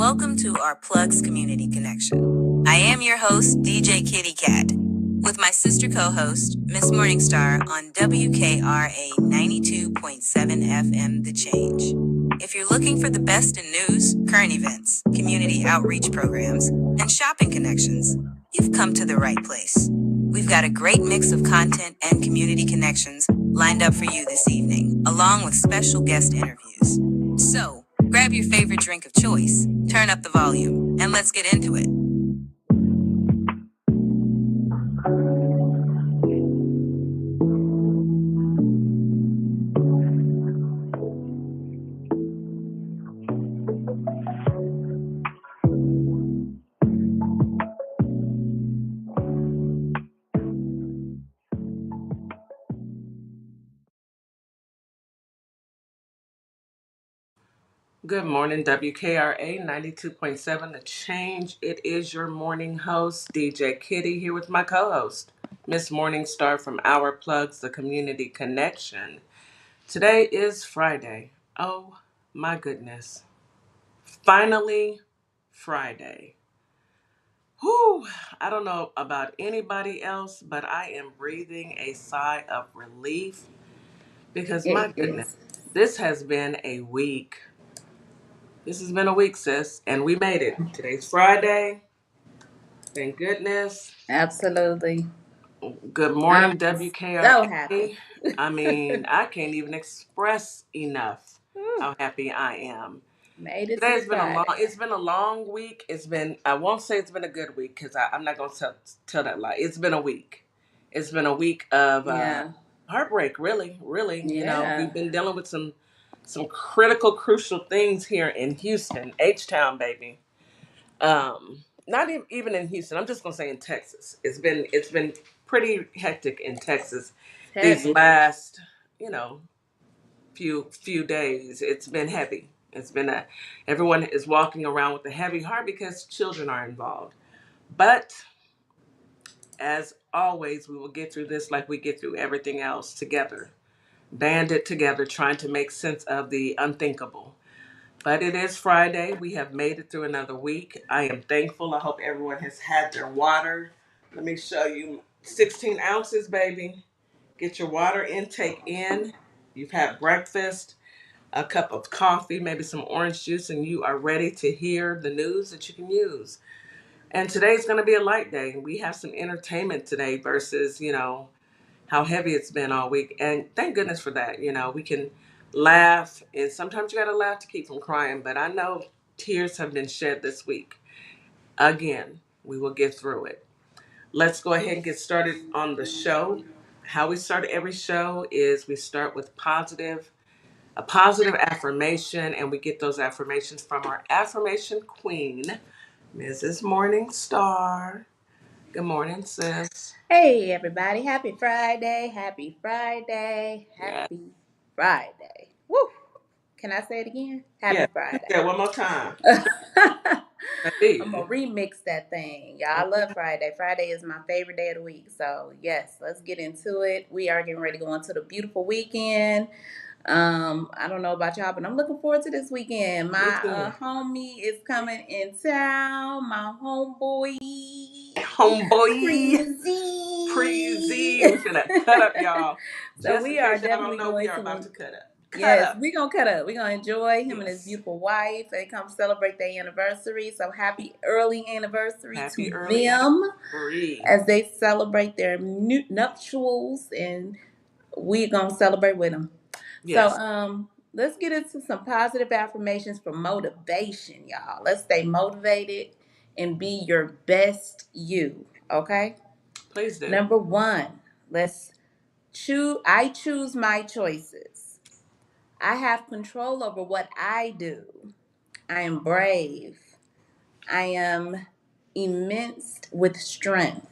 welcome to our Plugs Community Connection. I am your host, DJ Kitty Cat, with my sister co-host, Miss Morningstar on WKRA 92.7 FM The Change. If you're looking for the best in news, current events, community outreach programs, and shopping connections, you've come to the right place. We've got a great mix of content and community connections lined up for you this evening, along with special guest interviews. So, grab your favorite drink of choice, turn up the volume, and let's get into it. Good morning, WKRA 92.7 The Change. It is your morning host, DJ Kitty, here with my co-host, Miss Morningstar from Our Plugs, the Community Connection. Today is Friday. Oh my goodness. Finally, Friday. Whew, I don't know about anybody else, but I am breathing a sigh of relief because my goodness, this has been a week. This has been a week, sis, and we made it. Today's Friday. Thank goodness. Absolutely. Good I'm morning, so happy. WKRA. I mean, I can't even express enough Whew. how happy I am. Made it to Today the has been Friday. it's been a long week. I won't say it's been a good week because I'm not going to tell that lie. It's been a week. It's been a week of Yeah. heartbreak, really, really. Yeah. We've been dealing with some critical, crucial things here in Houston, H-Town, baby. Not even in Houston. I'm just gonna say in Texas. It's been pretty hectic in Texas these Heavy. last you know few days. It's been heavy. It's been everyone is walking around with a heavy heart because children are involved. But as always, we will get through this like we get through everything else together, banded together, trying to make sense of the unthinkable. But it is Friday. We have made it through another week. I am thankful. I hope everyone has had their water. Let me show you 16 ounces, baby. Get your water intake in. You've had breakfast, a cup of coffee, maybe some orange juice, and you are ready to hear the news that you can use. And today's going to be a light day. We have some entertainment today versus, how heavy it's been all week. And thank goodness for that. We can laugh, and sometimes you got to laugh to keep from crying. But I know tears have been shed this week. Again, we will get through it. Let's go ahead and get started on the show. How we start every show is we start with a positive affirmation, and we get those affirmations from our affirmation queen, Mrs. Morningstar. Good morning, sis. Hey, everybody. Happy Friday. Happy Friday. Yeah. Happy Friday. Woo. Can I say it again? Happy Yeah. Friday. Yeah, one more time. I'm Indeed. going to remix that thing. Y'all, I love Friday. Friday is my favorite day of the week. So, yes, let's get into it. We are getting ready to go into the beautiful weekend. I don't know about y'all, but I'm looking forward to this weekend. Me My too. homie is coming in town. My homeboy, Homeboy. Breezy. Preezy. We finna cut up, y'all. So Just in we are case y'all don't definitely know, we going are about to. to cut up. Cut Yes, up. we're gonna cut up. We're gonna enjoy him and his Yes. beautiful wife. They come celebrate their anniversary. So happy early anniversary Happy to early them anniversary. as they celebrate their nuptials, and we're gonna celebrate with them. So Yes. let's get into some positive affirmations for motivation, y'all. Let's stay motivated and be your best you. Okay. Please do. Number one, let's choose. I choose my choices. I have control over what I do. I am brave. I am immense with strength.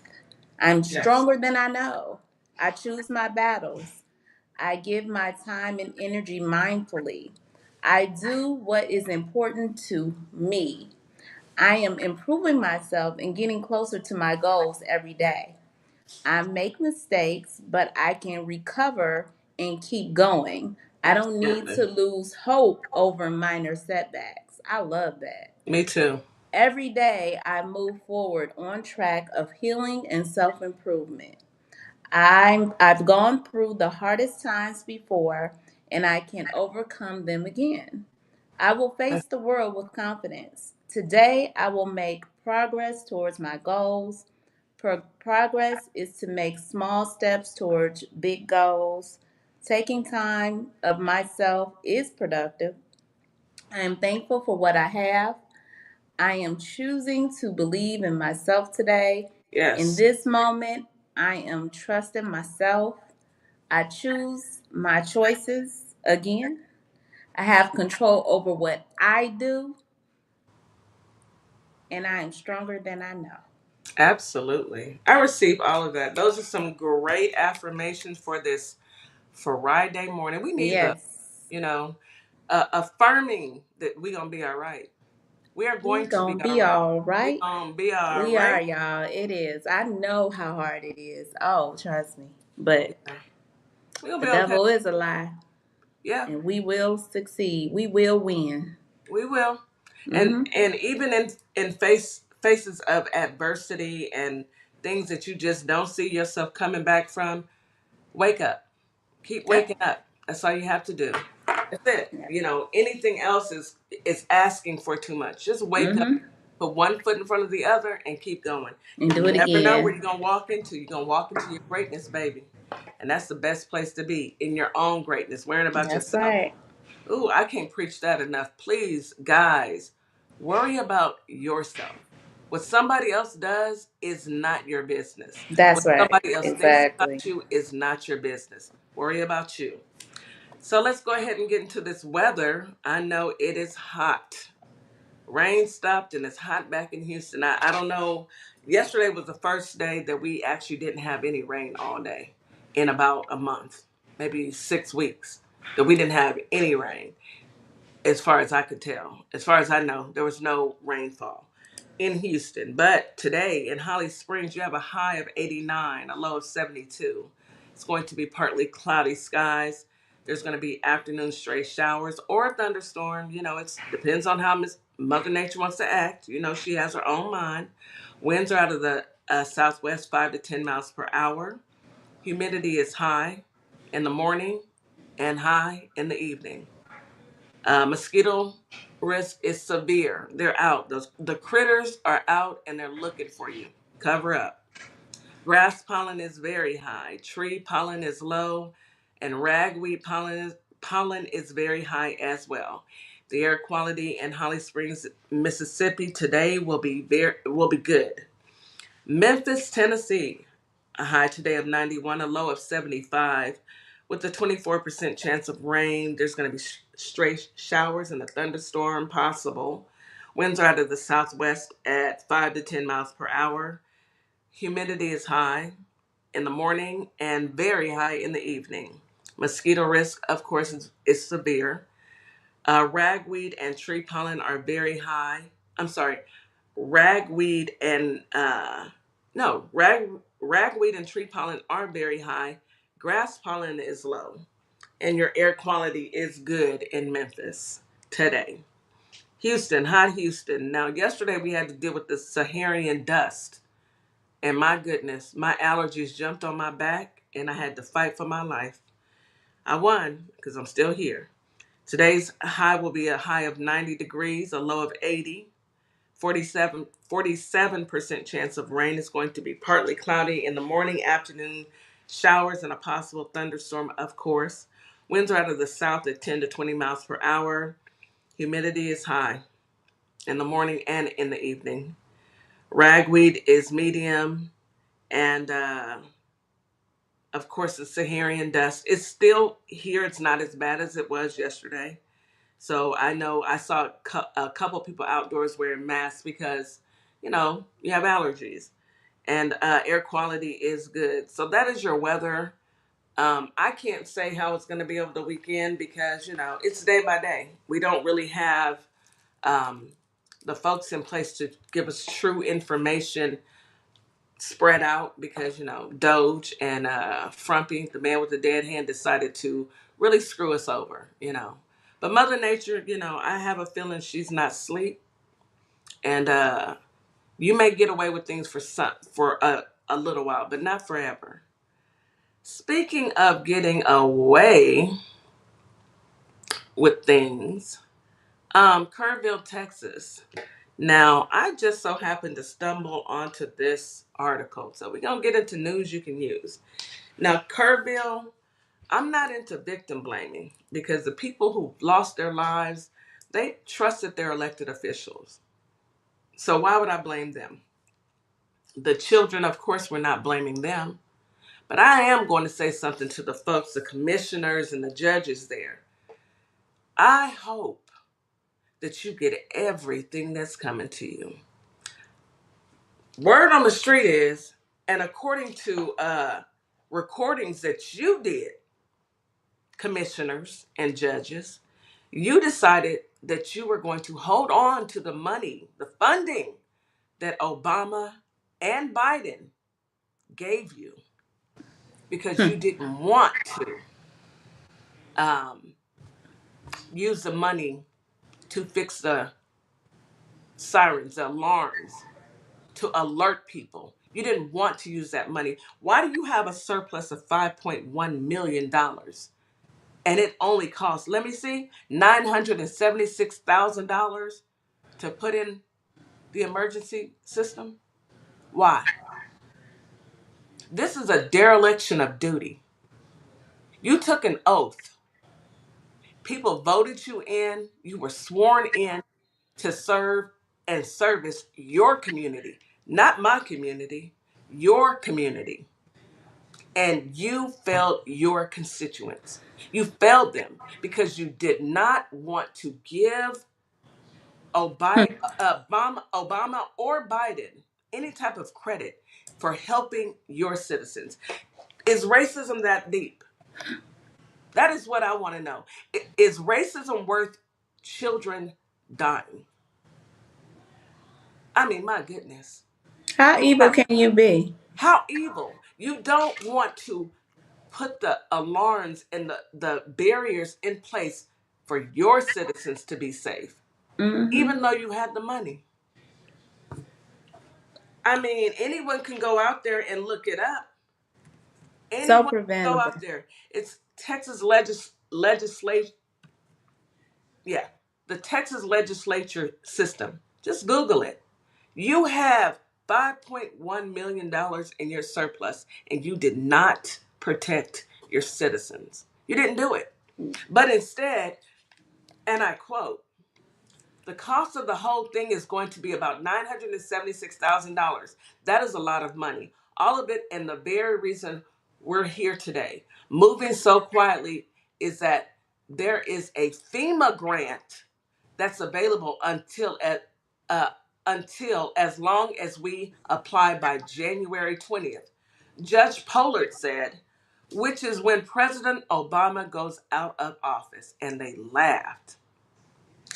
I'm Yes. stronger than I know. I choose my battles. I give my time and energy mindfully. I do what is important to me. I am improving myself and getting closer to my goals every day. I make mistakes, but I can recover and keep going. I don't need Absolutely. to lose hope over minor setbacks. I love that. Me too. Every day I move forward on track of healing and self-improvement. I've gone through the hardest times before and I can overcome them again. I will face the world with confidence. Today I will make progress towards my goals. Progress is to make small steps towards big goals. Taking time of myself is productive. I am thankful for what I have. I am choosing to believe in myself today. In Yes, this moment, I am trusting myself. I choose my choices again. I have control over what I do, and I am stronger than I know. absolutely. I receive all of that. Those are some great affirmations for this Friday morning. We need those, Yes, you know, affirming that we're going to be all right. We are we going to be gonna all be right. all We're right. going to be all We are, right. y'all. It is. I know how hard it is. Oh, trust me. But Yeah. We're going the to be okay. devil is a lie, Yeah, and we will succeed. We will win. we will. Mm-hmm. And even in faces of adversity and things that you just don't see yourself coming back from, wake up. Keep waking Yep. up. That's all you have to do. That's it. Yep. Anything else is asking for too much. Just wake up, Mm-hmm. put one foot in front of the other, and keep going. And You do it never know where again. you're gonna walk into. You're gonna walk into your greatness, baby, and that's the best place to be, in your own greatness, worrying about That's yourself. right. Ooh, I can't preach that enough. Please, guys, worry about yourself. What somebody else does is not your business. What That's right. somebody else thinks Exactly. about you is not your business. Worry about you. So let's go ahead and get into this weather. I know it is hot. Rain stopped and it's hot back in Houston. I don't know. Yesterday was the first day that we actually didn't have any rain all day in about a month, maybe 6 weeks, that we didn't have any rain. As far as I could tell, as far as I know, there was no rainfall in Houston. But today in Holly Springs, you have a high of 89, a low of 72. It's going to be partly cloudy skies. There's going to be afternoon stray showers or a thunderstorm. It depends on how Mother Nature wants to act. She has her own mind. Winds are out of the southwest, 5 to 10 miles per hour. Humidity is high in the morning and high in the evening. Mosquito risk is severe. They're out. The critters are out and they're looking for you. Cover up. Grass pollen is very high. Tree pollen is low. And ragweed pollen is very high as well. The air quality in Holly Springs, Mississippi today will be good. Memphis, Tennessee, a high today of 91, a low of 75, with a 24% chance of rain. There's going to be stray showers and a thunderstorm possible. Winds are out of the southwest at 5 to 10 miles per hour. Humidity is high in the morning and very high in the evening. Mosquito risk, of course, is severe. Ragweed and tree pollen are very high. I'm sorry, ragweed and no rag ragweed and tree pollen are very high. Grass pollen is low, and your air quality is good in Memphis today. Houston, hot Houston. Now, yesterday we had to deal with the Saharan dust, and my goodness, my allergies jumped on my back, and I had to fight for my life. I won because I'm still here. Today's high will be a high of 90 degrees, a low of 80. 47% chance of rain. Is going to be partly cloudy in the morning, afternoon, showers, and a possible thunderstorm, of course. Winds are out of the south at 10 to 20 miles per hour. Humidity is high in the morning and in the evening. Ragweed is medium, and of course, the Saharan dust is still here. It's not as bad as it was yesterday. So I know I saw a couple people outdoors wearing masks because, you have allergies, and air quality is good. So that is your weather. I can't say how it's going to be over the weekend because, it's day by day. We don't really have um, the folks in place to give us true information spread out because, Doge and Frumpy, the man with the dead hand, decided to really screw us over. But Mother Nature, I have a feeling she's not asleep, and you may get away with things for a little while, but not forever. Speaking of getting away with things, Kerrville, Texas. Now, I just so happened to stumble onto this article, so we're gonna get into news you can use. Now, Kerrville, I'm not into victim blaming because the people who lost their lives, they trusted their elected officials. So why would I blame them? The children, of course, we're not blaming them. But I am going to say something to the folks, the commissioners and the judges there. I hope that you get everything that's coming to you. Word on the street is, and according to recordings that you did, commissioners and judges, you decided that you were going to hold on to the money, the funding that Obama and Biden gave you because you didn't want to um, use the money to fix the sirens, the alarms, to alert people. You didn't want to use that money. Why do you have a surplus of $5.1 million? And it only costs, let me see, $976,000 to put in the emergency system? Why? This is a dereliction of duty. You took an oath. People voted you in. You were sworn in to serve and service your community, not my community, your community. And you failed your constituents. You failed them because you did not want to give Obama or Biden any type of credit for helping your citizens. Is racism that deep? That is what I want to know. Is racism worth children dying? I mean, my goodness. How evil can you be? How evil. You don't want to put the alarms and the barriers in place for your citizens to be safe, Hmm. even though you had the money. I mean, anyone can go out there and look it up. So Anyone can go preventable. out there. It's legislation. Yeah, the Texas legislature system. Just Google it. You have $5.1 million in your surplus, and you did not protect your citizens. You didn't do it. But instead, and I quote, the cost of the whole thing is going to be about $976,000. That is a lot of money. All of it, and the very reason we're here today, moving so quietly, is that there is a FEMA grant that's available uh, until as long as we apply by January 20th. Judge Pollard said, which is when President Obama goes out of office, and they laughed.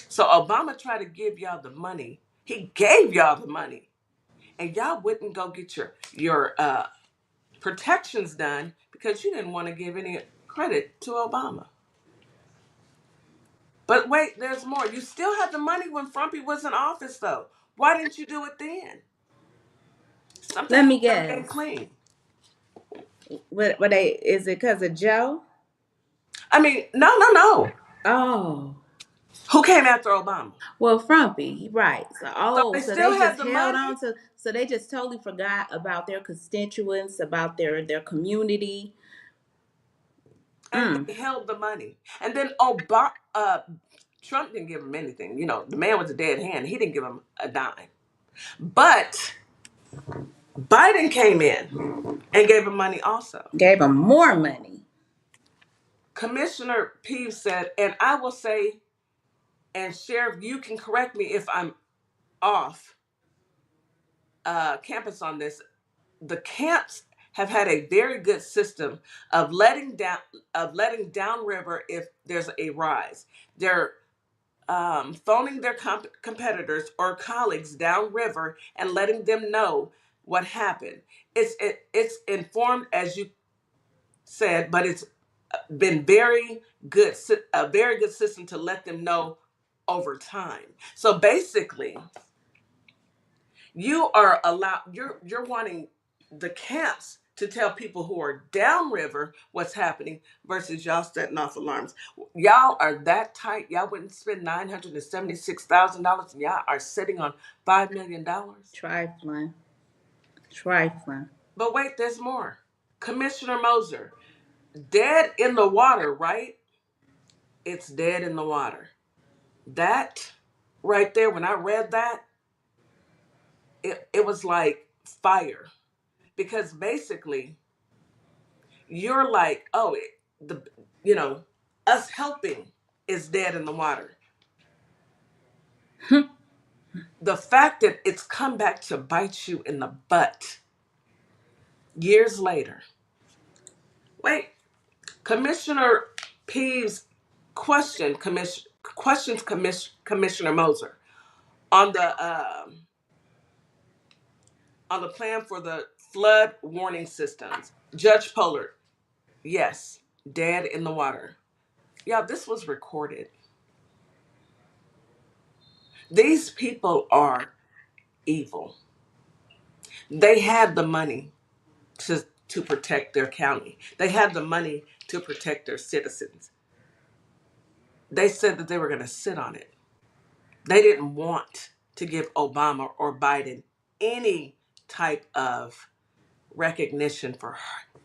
So Obama tried to give y'all the money. He gave y'all the money, and y'all wouldn't go get your protections done because you didn't want to give any credit to Obama. But wait, there's more. You still had the money when Frumpy was in office, though. Why didn't you do it then? Some Let things me never came guess. clean. What they is it because of Joe? I mean, no, no, no. Oh. Who came after Obama? Well, Frumpy, right. So, So oh, they so still they had just the held money, on to, so they just totally forgot about their constituents, about their community. and Mm. they held the money. And then Trump didn't give him anything. The man was a dead hand. He didn't give him a dime. But Biden came in and gave him money also. Gave them more money. Commissioner Peeves said, and I will say, and Sheriff, you can correct me if I'm off campus on this. The camps have had a very good system of letting downriver if there's a rise. They're phoning their competitors or colleagues downriver and letting them know what happened. It's informed, as you said, but it's been very good, a very good system to let them know over time. So basically, you're wanting the camps to tell people who are downriver what's happening versus y'all setting off alarms. Y'all are that tight. Y'all wouldn't spend $976,000 and y'all are sitting on $5 million. Trifling. Trifling. But wait, there's more. Commissioner Moser, dead in the water, right? It's dead in the water. That right there, when I read that, it was like fire. Because basically, you're like, oh, the you know, us helping is dead in the water. The fact that it's come back to bite you in the butt years later. Wait, Commissioner Peeves questions Commissioner Moser on the plan for the flood warning systems. Judge Pollard, yes, dead in the water. Yeah, this was recorded. These people are evil. They had the money to protect their county. They had the money to protect their citizens. They said that they were going to sit on it. They didn't want to give Obama or Biden any type of recognition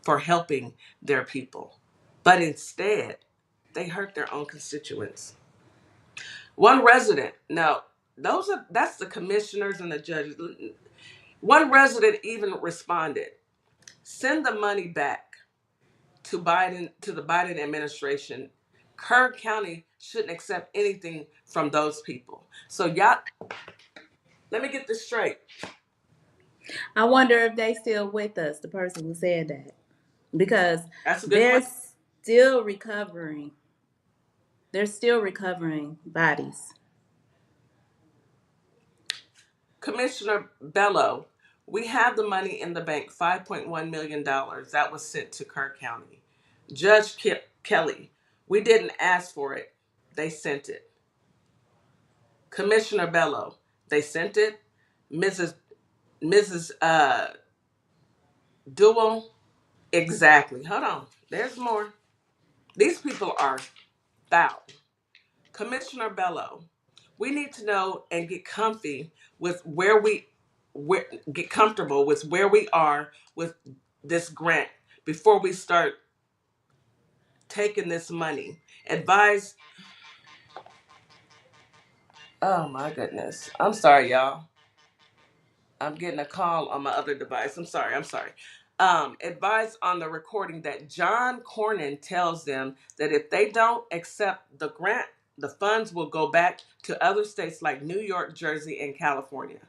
for helping their people. But instead, they hurt their own constituents. One resident, now that's the commissioners and the judges. One resident even responded, send the money back to the Biden administration. Kerr County shouldn't accept anything from those people. So y'all, let me get this straight. I wonder if they still with us, the person who said that. Because That's a good they're question. still recovering. They're still recovering bodies. Commissioner Bello, we have the money in the bank, $5.1 million that was sent to Kerr County. Judge Kelly, we didn't ask for it. They sent it. Commissioner Bello, they sent it. Mrs. Duell, exactly. Hold on. There's more. These people are foul. Commissioner Bello, we need to know and get comfy with get comfortable with where we are with this grant before we start taking this money. Advise. Oh my goodness. I'm sorry, y'all. I'm getting a call on my other device. I'm sorry. Advise on the recording that John Cornyn tells them that if they don't accept the grant, the funds will go back to other states like New York, Jersey, and California.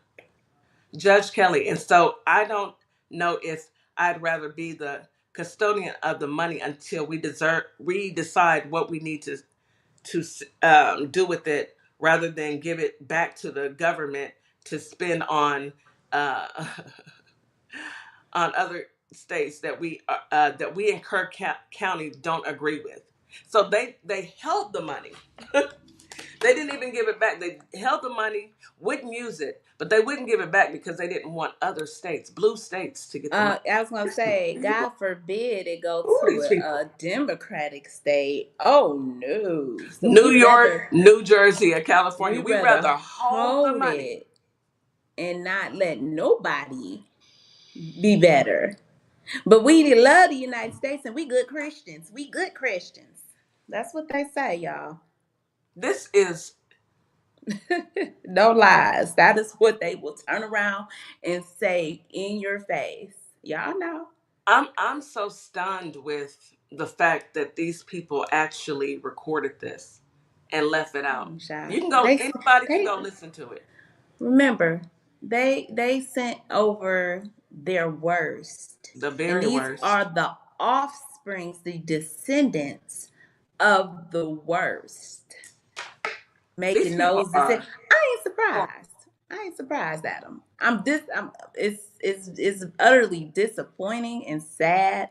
Judge Kelly. And so I don't know if I'd rather be the custodian of the money until we decide what we need to do with it, rather than give it back to the government to spend on uh, on other states that we in Kirk County don't agree with. So they held the money. They didn't even give it back. They held the money, wouldn't use it, but they wouldn't give it back because they didn't want other states, blue states, to get the money. I was gonna say, God forbid it go Who are to these a people? Democratic state. Oh no! So New York, New Jersey, and we California. We'd rather rather hold the hold money. it and not let nobody be better. But we love the United States and we good Christians. We good Christians. That's what they say, y'all. This is No lies. That is what they will turn around and say in your face. Y'all know. I'm so stunned with the fact that these people actually recorded this and left it out. Child. You can go, anybody can They go listen to it. remember they sent over their worst, The and very these worst. are the offsprings, the descendants of the worst, These making people those decisions. are I ain't horrible. surprised. I ain't surprised at them. I'm it's utterly disappointing and sad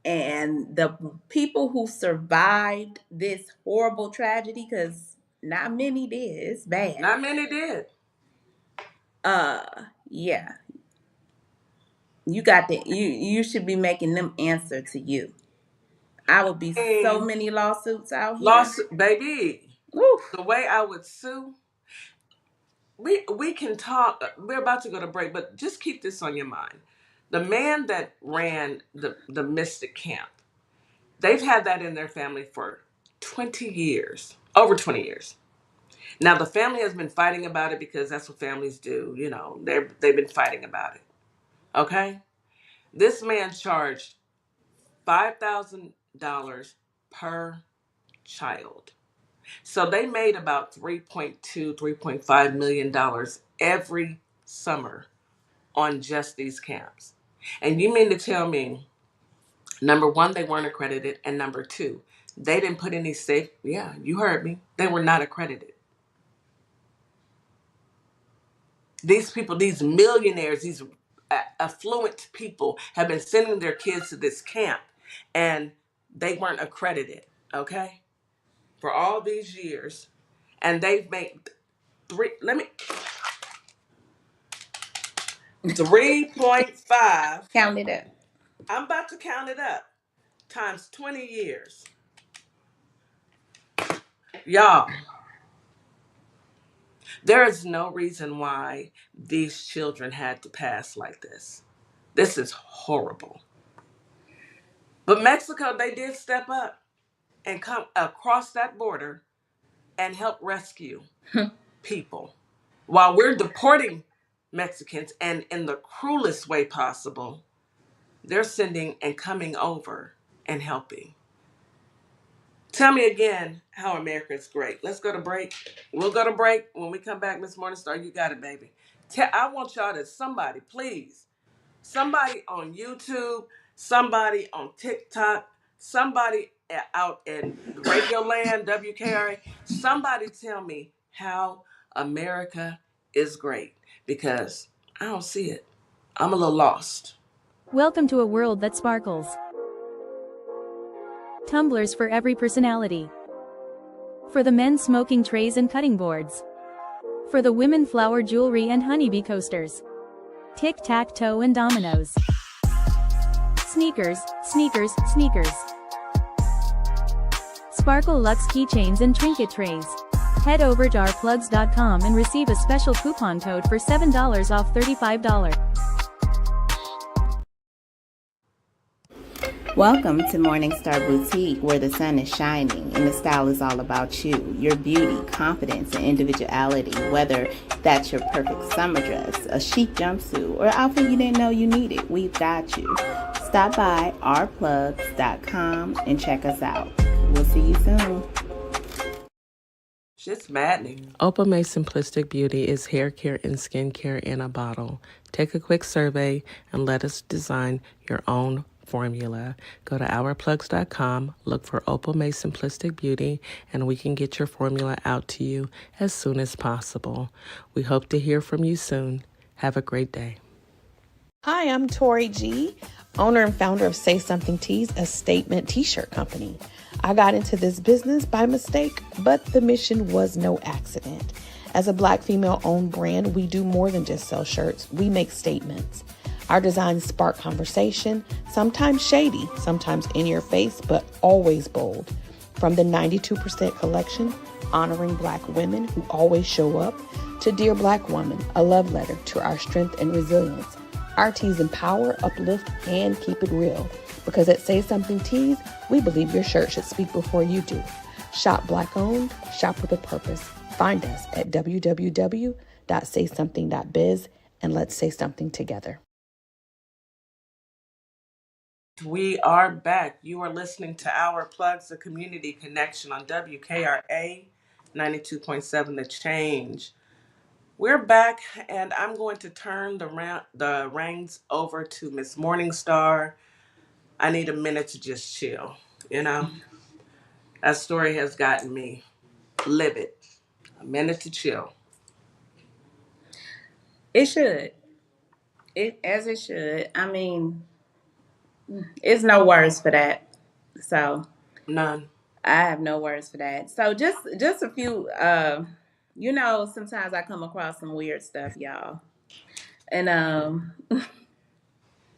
And the people who survived this horrible tragedy, because not many did, it's bad. Not many did. Yeah, you should be making them answer to you. I would be so And many lawsuits out here. lost, baby. Oof. The way I would sue, we can talk. We're about to go to break, but just keep this on your mind. The man that ran the Mystic Camp, they've had that in their family for 20 years, over 20 years. Now the family has been fighting about it because that's what families do. You know, they've been fighting about it. Okay, this man charged $5,000 per child. So they made about 3.2, $3.5 million every summer on just these camps. And you mean to tell me, number one, they weren't accredited, and number two, they didn't put any safe, yeah, you heard me, they were not accredited. These people, these millionaires, these affluent people have been sending their kids to this camp, and they weren't accredited, okay, for all these years. And they've made 3.5. Count it up. I'm about to count it up. Times 20 years. Y'all, there is no reason why these children had to pass like this. This is horrible. But Mexico, they did step up and come across that border and help rescue people. While we're deporting Mexicans, and in the cruelest way possible, they're sending and coming over and helping. Tell me again how America is great. Let's go to break. We'll go to break. When we come back, Miss Morningstar, you got it, baby. I want y'all to, somebody, please, somebody on YouTube, somebody on TikTok, somebody out in Radio Land, WKRA, somebody tell me how America is great, because I don't see it. I'm a little lost. Welcome to a world that sparkles. Tumblers for every personality. For the men, smoking trays and cutting boards. For the women, flower jewelry and honeybee coasters. Tic-tac-toe and dominoes. Sneakers, sneakers, sneakers. Sparkle Luxe keychains and trinket trays. Head over to ourplugs.com and receive a special coupon code for $7 off $35. Welcome to Morningstar Boutique, where the sun is shining and the style is all about you, your beauty, confidence, and individuality. Whether that's your perfect summer dress, a chic jumpsuit, or outfit you didn't know you needed, we've got you. Stop by ourplugs.com and check us out. We'll see you soon. Shit's maddening. Opal May Simplistic Beauty is hair care and skincare in a bottle. Take a quick survey and let us design your own formula. Go to ourplugs.com, look for Opal May Simplistic Beauty, and we can get your formula out to you as soon as possible. We hope to hear from you soon. Have a great day. Hi, I'm Tori G, owner and founder of Say Something Tees, a statement t-shirt company. I got into this business by mistake, but the mission was no accident. As a Black female-owned brand, we do more than just sell shirts. We make statements. Our designs spark conversation, sometimes shady, sometimes in your face, but always bold. From the 92% collection, honoring Black women who always show up, to Dear Black Woman, a love letter to our strength and resilience. Our tees empower, uplift, and keep it real. Because at Say Something Tees, we believe your shirt should speak before you do. Shop Black owned, shop with a purpose. Find us at www.saysomething.biz and let's say something together. We are back. You are listening to Our Plugs, the community connection on WKRA 92.7 The Change. We're back, and I'm going to turn the reins over to Miss Morningstar. I need a minute to just chill, you know? That story has gotten me livid. A minute to chill. It should. It should. I mean, It's no words for that. So None. I have no words for that. So just a few. Sometimes I come across some weird stuff, y'all, and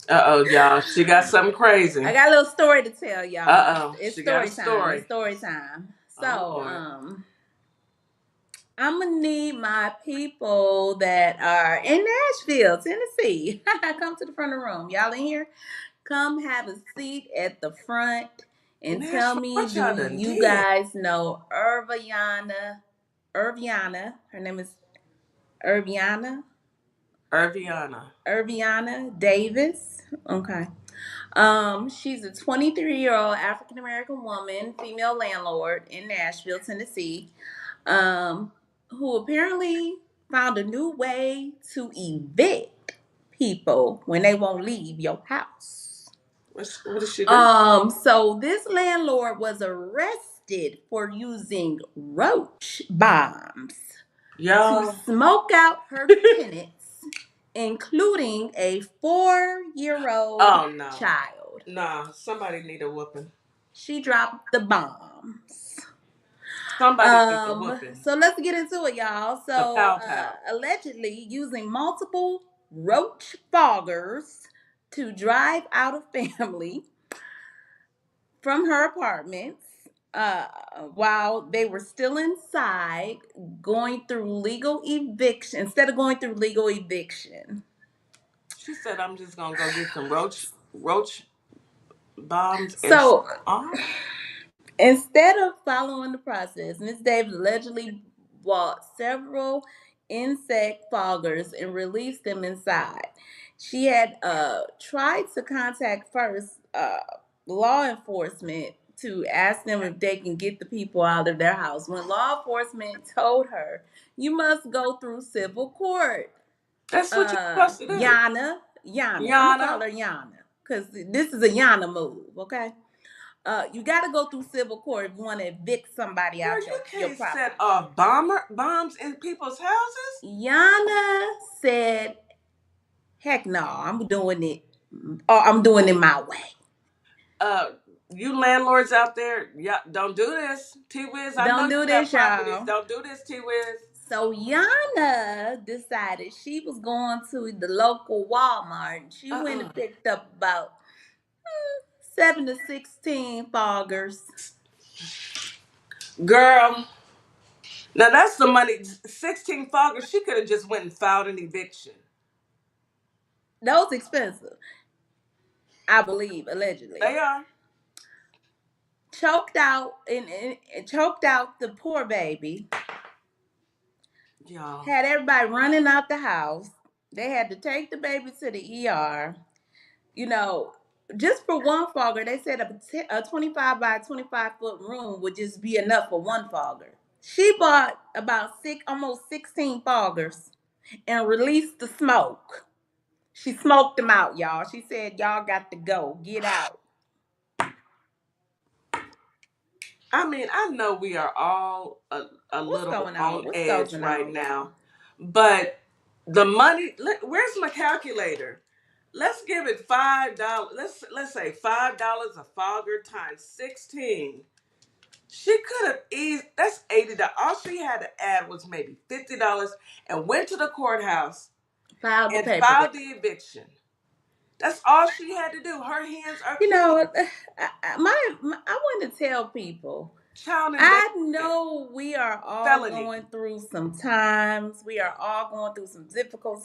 Uh-oh, y'all. She got something I crazy. got a little story to tell y'all. Uh-oh. It's She got a story time. It's story. story time. Oh, So Lord. I'm gonna need my people that are in Nashville, Tennessee. Come to the front of the room. Y'all in here? Come have a seat at the front and tell Nashville, me, what do y'all done you did? guys know Irviana? Her name is Irviana. Irviana. Irviana Davis. Okay. She's a 23-year-old African American woman, female landlord in Nashville, Tennessee, um, who apparently found a new way to evict people when they won't leave your house. What did she do? So this landlord was arrested for using roach bombs to Y'all. smoke out her tenants, including a 4-year-old Oh, no. child. Nah, somebody need a whooping. She dropped the bombs. Somebody needs a whooping. So let's get into it, y'all. A So, pow pow. allegedly using multiple roach foggers to drive out a family from her apartments uh, while they were still inside, going through legal eviction instead of going through legal eviction. She said, I'm just gonna go get some roach bombs and So off. instead of following the process, Ms. Davis allegedly bought several insect foggers and released them inside. She had tried to contact first law enforcement to ask them if they can get the people out of their house. When law enforcement told her, you must go through civil court. That's what you're supposed to do. Yana, I'm gonna Yana. call her Yana because this is a Yana move, okay? You got to go through civil court if you want to evict somebody Girl, out you your can't set property. off bombs in people's houses. Yana said, "Heck no, I'm doing it. I'm doing it my way. Uh, you landlords out there, yeah, don't do this. T Wiz, I know Don't you do got this, properties. y'all." Don't do this, T Wiz. So Yana decided she was going to the local Walmart. She went Uh-uh. and picked up about 7 to 16 foggers. Girl, now that's the money. 16 foggers. She could have just went and filed an eviction. Those expensive, I believe, allegedly. They are. Choked out the poor baby. Y'all. Had everybody running out the house. They had to take the baby to the ER. You know, just for one fogger, they said a 25 by 25-foot room would just be enough for one fogger. She bought about almost 16 foggers and released the smoke. She smoked them out, y'all. She said, y'all got to go. Get out. I mean, I know we are all a What's little going on on? What's edge going right on, now, y'all? but the money. Where's my calculator? Let's give it $5. Let's say $5 a fogger times 16. She could have eased. That's $80. All she had to add was maybe $50, and went to the courthouse Filed the and filed paperwork. the eviction. That's all she had to do. Her hands are You clean. know, I want to tell people. Child I endangerment, know we are all felony. going through some times. We are all going through some difficult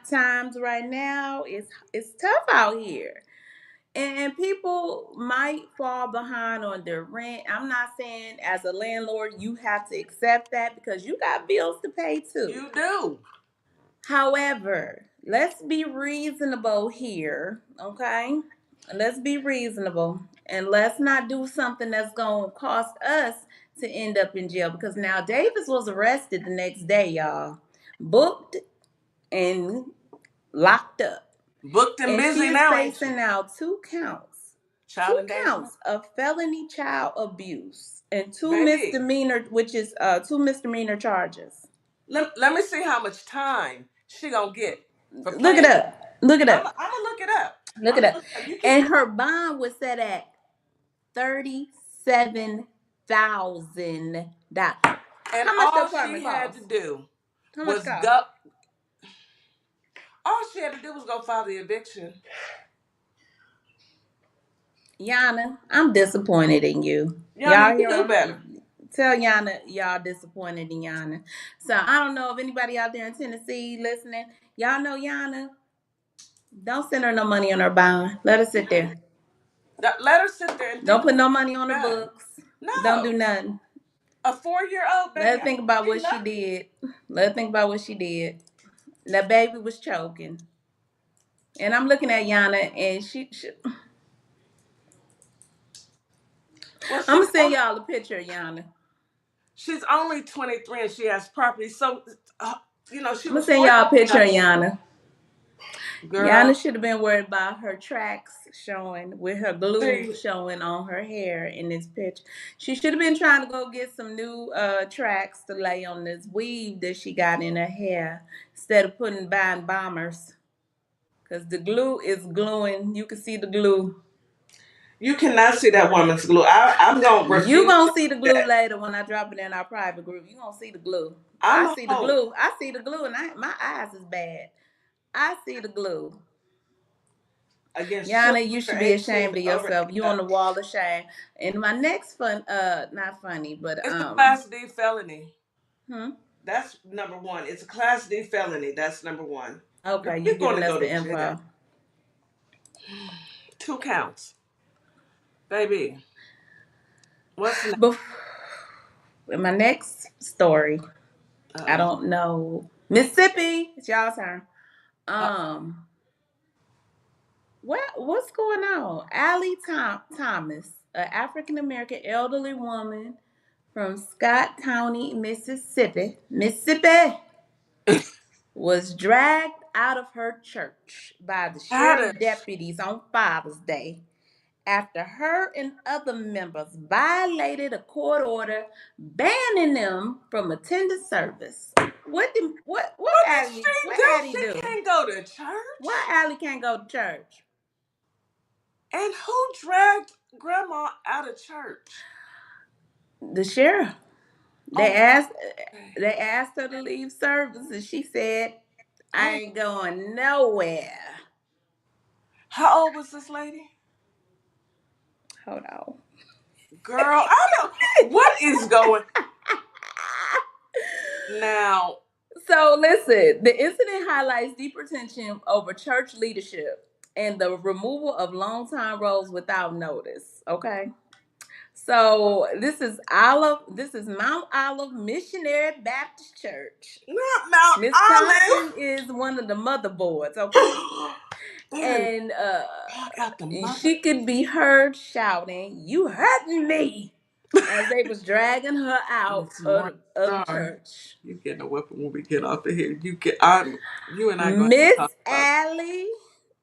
times right now. It's tough out here. And people might fall behind on their rent. I'm not saying as a landlord you have to accept that because you got bills to pay too. You do. However, let's be reasonable here, okay? Let's be reasonable and let's not do something that's going to cost us to end up in jail because now Davis was arrested the next day, y'all. Booked and locked up. Booked and And she busy is now, ain't she? facing now two counts. Child Two endangerment, counts of felony child abuse and baby. two misdemeanor charges. Let me see how much time she gonna get for Look it playing. up. Look it I'm up. gonna look it up. Look at that. You can. And her bond was set at $37,000. And How much the all she apartment had cost? to do How much it was cost? go. All she had to do was go file the eviction. Yana, I'm disappointed in you. Yana, Y'all you hear knew better. tell Yana y'all disappointed in Yana. So I don't know if anybody out there in Tennessee listening. Y'all know Yana. Don't send her no money on her bond. Let her sit there. Let her sit there and Don't think put about no what money she's on the done. books. Don't do No, nothing. a 4-year-old Let baby. her think about Ain't what she nothing. did. Let her think about what she did. The baby was choking. And I'm looking at Yana and she Well, I'm gonna send y'all a picture of Yana. she's only 23 and she has property. So, she I'm gonna was send fortunate y'all a picture enough. of Yana. Girl, Yana should have been worried about her tracks showing with her glue see, showing on her hair in this picture. She should have been trying to go get some new tracks to lay on this weave that she got in her hair instead of buying bombers. Cause the glue is gluing. You can see the glue. you cannot see that woman's glue. I'm going to You refuse gonna to see the do glue that. later when I drop it in our private group. You gonna see the glue. I'm I a see the hoe. glue. I see the glue, and my eyes is bad. I see the glue. Against Yana, children you under should be 18 ashamed of over. yourself. You on the wall of shame. And my next not funny, but It's a Class D felony. hmm? That's number one. It's a Class D felony. That's number one. Girl, Okay, you you're going giving to us go the to jail. info. 2 counts. Baby, what's next? But my next story, I Uh-oh. don't know. Mississippi, it's y'all turn. Uh, Um, what's going on? Allie Thomas, an African American elderly woman from Scott County, Mississippi, was dragged out of her church by the sheriff Haddish. deputies on Father's Day after her and other members violated a court order banning them from attending service. What What did Allie she what do? Addie She do? can't go to Why church? Allie can't go to church? And who dragged Grandma out of church? The sheriff. They On asked Friday. they asked her to leave service and she said, I Oh, ain't going nowhere. how old was this lady? Hold on. Girl, I don't. What is going now? So listen, the incident highlights deeper tension over church leadership and the removal of longtime roles without notice. Okay. So this is Mount Olive Missionary Baptist Church. Not Mount Miss Thompson Olive. is one of the motherboards, okay? Better And knock out the and mother. she could be heard shouting, "You hurting me," as they was dragging her out Miss Morning of the Star, church. you getting a weapon when we get off of here. You and I going to Miss talk about it. Allie,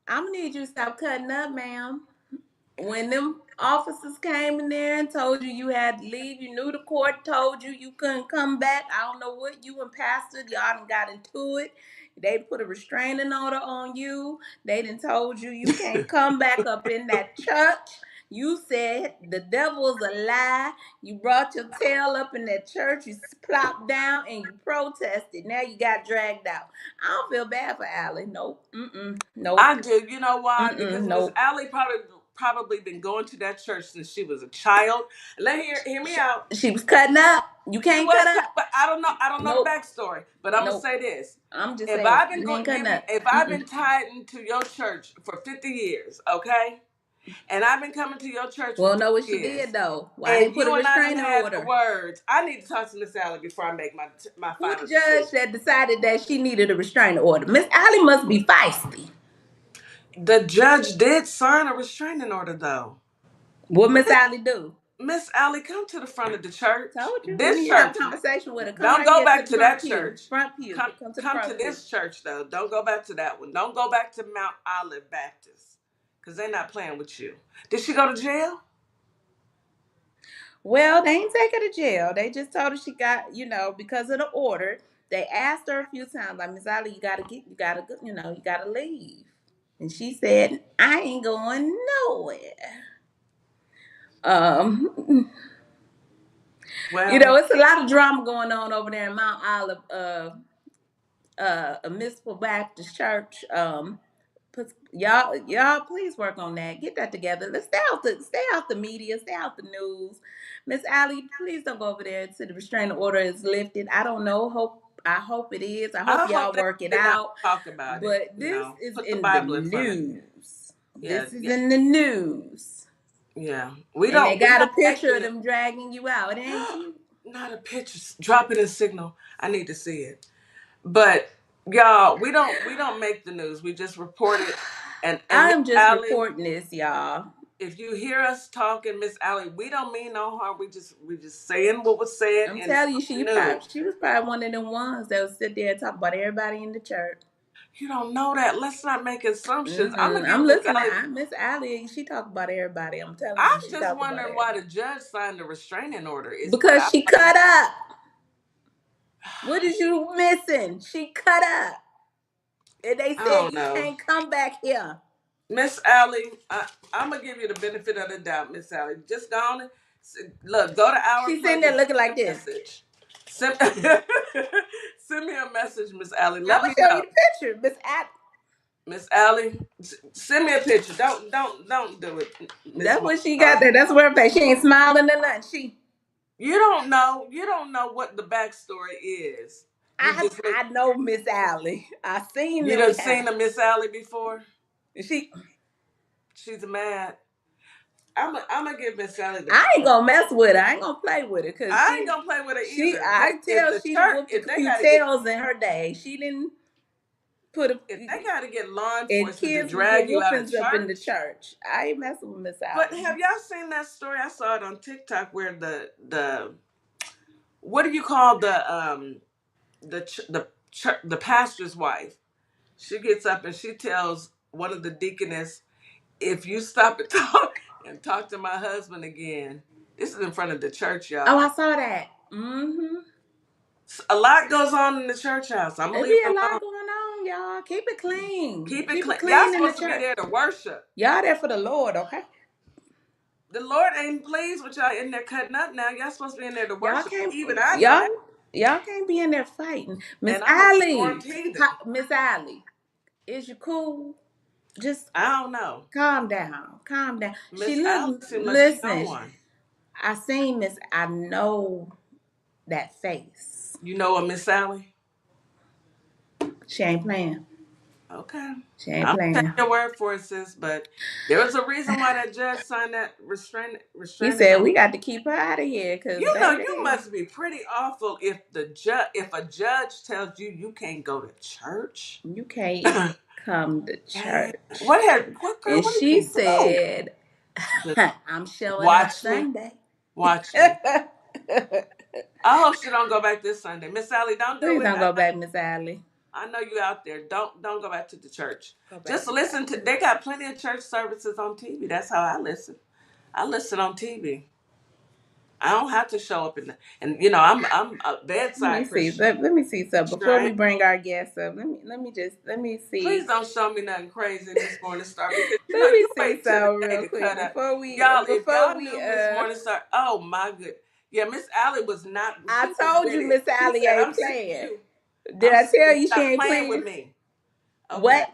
I'm gonna need you to stop cutting up, ma'am. When them officers came in there and told you you had to leave, you knew the court told you you couldn't come back. I don't know what you and Pastor, y'all done got into it. They put a restraining order on you. They done told you you can't come back up in that church. You said the devil's a lie. You brought your tail up in that church. You plopped down and you protested. Now you got dragged out. I don't feel bad for Allie. Nope. Mm-mm. Nope. I do. You know why? Mm-mm. Because Miss Nope. Allie probably been going to that church since she was a child. Hear me out. She was cutting up. You She can't was, cut up. but I don't know the Nope. backstory. But I'm gonna Nope. say this: I'm just if saying. I've been You ain't cutting up. if I've Mm-mm. been tied into your church for 50 years, okay, and I've been coming to your church We for don't 50 know what she did years, though. Why they and put a you and I done restraining had order? words, I need to talk to Miss Allie before I make my Who final the judge decision. that decided that she needed a restraining order? Miss Allie must be feisty. The judge did sign a restraining order, though. What Miss Allie do? Miss Allie, come to the front of the church. Told you. Let This me have a church. conversation with her. Come Don't right go here to back the to front that pew. church. Front pew. Come to the Come to front pew. this church though. Don't go back to that one. Don't go back to Mount Olive Baptist. Cause they're not playing with you. Did she go to jail? Well, they ain't take her to jail. They just told her she got, because of the order. They asked her a few times, like Miss Allie, you gotta leave. And she said, I ain't going nowhere. Um, Well, it's a lot of drama going on over there in Mount Olive, a Municipal Baptist Church. Y'all, please work on that. Get that together. Let's stay out the media, stay out the news. Miss Allie, please don't go over there until the restraining order is lifted. I don't know. I hope it is. I hope I hope y'all they work it sit down out. and talk about it. But this is Put the in the Bible in front of you. news. Yeah, This is in the news. yeah. And they We got a don't make picture the of them dragging you out. It ain't cute. not a picture. Drop it in Signal. I need to see it. But y'all, we don't make the news. We just report it. And Miss I'm just Allie, reporting this, y'all. if you hear us talking, Miss Allie, we don't mean no harm. We just saying what was said, I'm and it's telling you, on the news. she was probably one of them ones that would sit there and talk about everybody in the church. You don't know that. Let's not make assumptions. I'm gonna give I'm Miss listening. Allie. Miss Allie, she talk about everybody. I'm telling you, I'm she just talk about wondering why the everybody. judge signed the restraining order. Is what Because I she want cut up. What is you missing? She cut up. And they I said don't you know. can't come back here. Miss Allie, I'm gonna give you the benefit of the doubt, Miss Allie. Just go on and look. Go to our She's plug sitting and there send looking me like a this. message. Send, send me a message, Miss Allie. I'm Let gonna me show know, you the picture, Miss Allie. Miss Allie. Send me a picture. Don't do it, Miss That's what she Morningstar. got there. That's where her face. She ain't smiling or nothing. You don't know. You don't know what the backstory is. You just look. I know Miss Allie. I seen You them done seen cats. a Miss Allie before? She She's mad. I'm gonna give Miss Allie the. I ain't gonna mess with her. I ain't gonna play with her because I ain't gonna play with her either. I can If tell the she done church, whooped a few tails in her day. She didn't put a if they gotta get law and enforcement to kids would get drag you out of whoopings up in the church. church. I ain't messing with Miss But Allie. have y'all seen that story? I saw it on TikTok where the what do you call the pastor's wife? She gets up and she tells one of the deaconess, "If you stop and talk to my husband again." This is in front of the church, Oh, I y'all. saw that. Mm-hmm. A lot goes on in the church house. I'm gonna It leave be a it lot alone. going on, y'all. Keep it clean. Keep it Keep it clean. Y'all clean in the supposed to be church. there to worship. Y'all there for the Lord, okay? The Lord ain't pleased with y'all in there cutting up now. Y'all supposed to be in there to Y'all worship. can't Even I know y'all that. y'all can't be in there fighting. Miss And I'm a reformed Allie. heathen. Miss Allie, is you cool? Just I don't know. calm down. Calm down. She Miss Alice look seemed like she on listen. one. I know that face. You know a Miss Sally? She ain't playing. Okay. She ain't I'm gonna take playing. your word for it, sis. But there was a reason why that judge signed that He restraining said order. we got to keep her out of here because You know, you baby, must be pretty awful if if a judge tells you you can't go to church. you can't come to And church. what girl? And What she did you do? said, But I'm showing up watch me, Sunday. watch me. I hope she don't go back this Sunday. Miss Sally, don't do Please it. don't go back, Miss Allie. I know you out there. Don't go back to the church. Go back, Just Miss listen Allie. to. They got plenty of church services on TV. That's how I listen. I listen on TV. I don't have to show up and I'm a Let me bedside see. Christian. Let me see something Sure before I we am. bring our guests up. Let me Please see. don't show me nothing crazy, Miss Morningstar, because Let me you see wait till the something day real to quick cut up. Y'all, if before y'all we knew Miss Morningstar, oh my good. Yeah, Miss Allie was not. I She was told with you it. Miss She Allie said, ain't "I'm sick of playing. you. Did I'm I sick of tell you. you she Stop ain't playing with playing? me." Okay. What?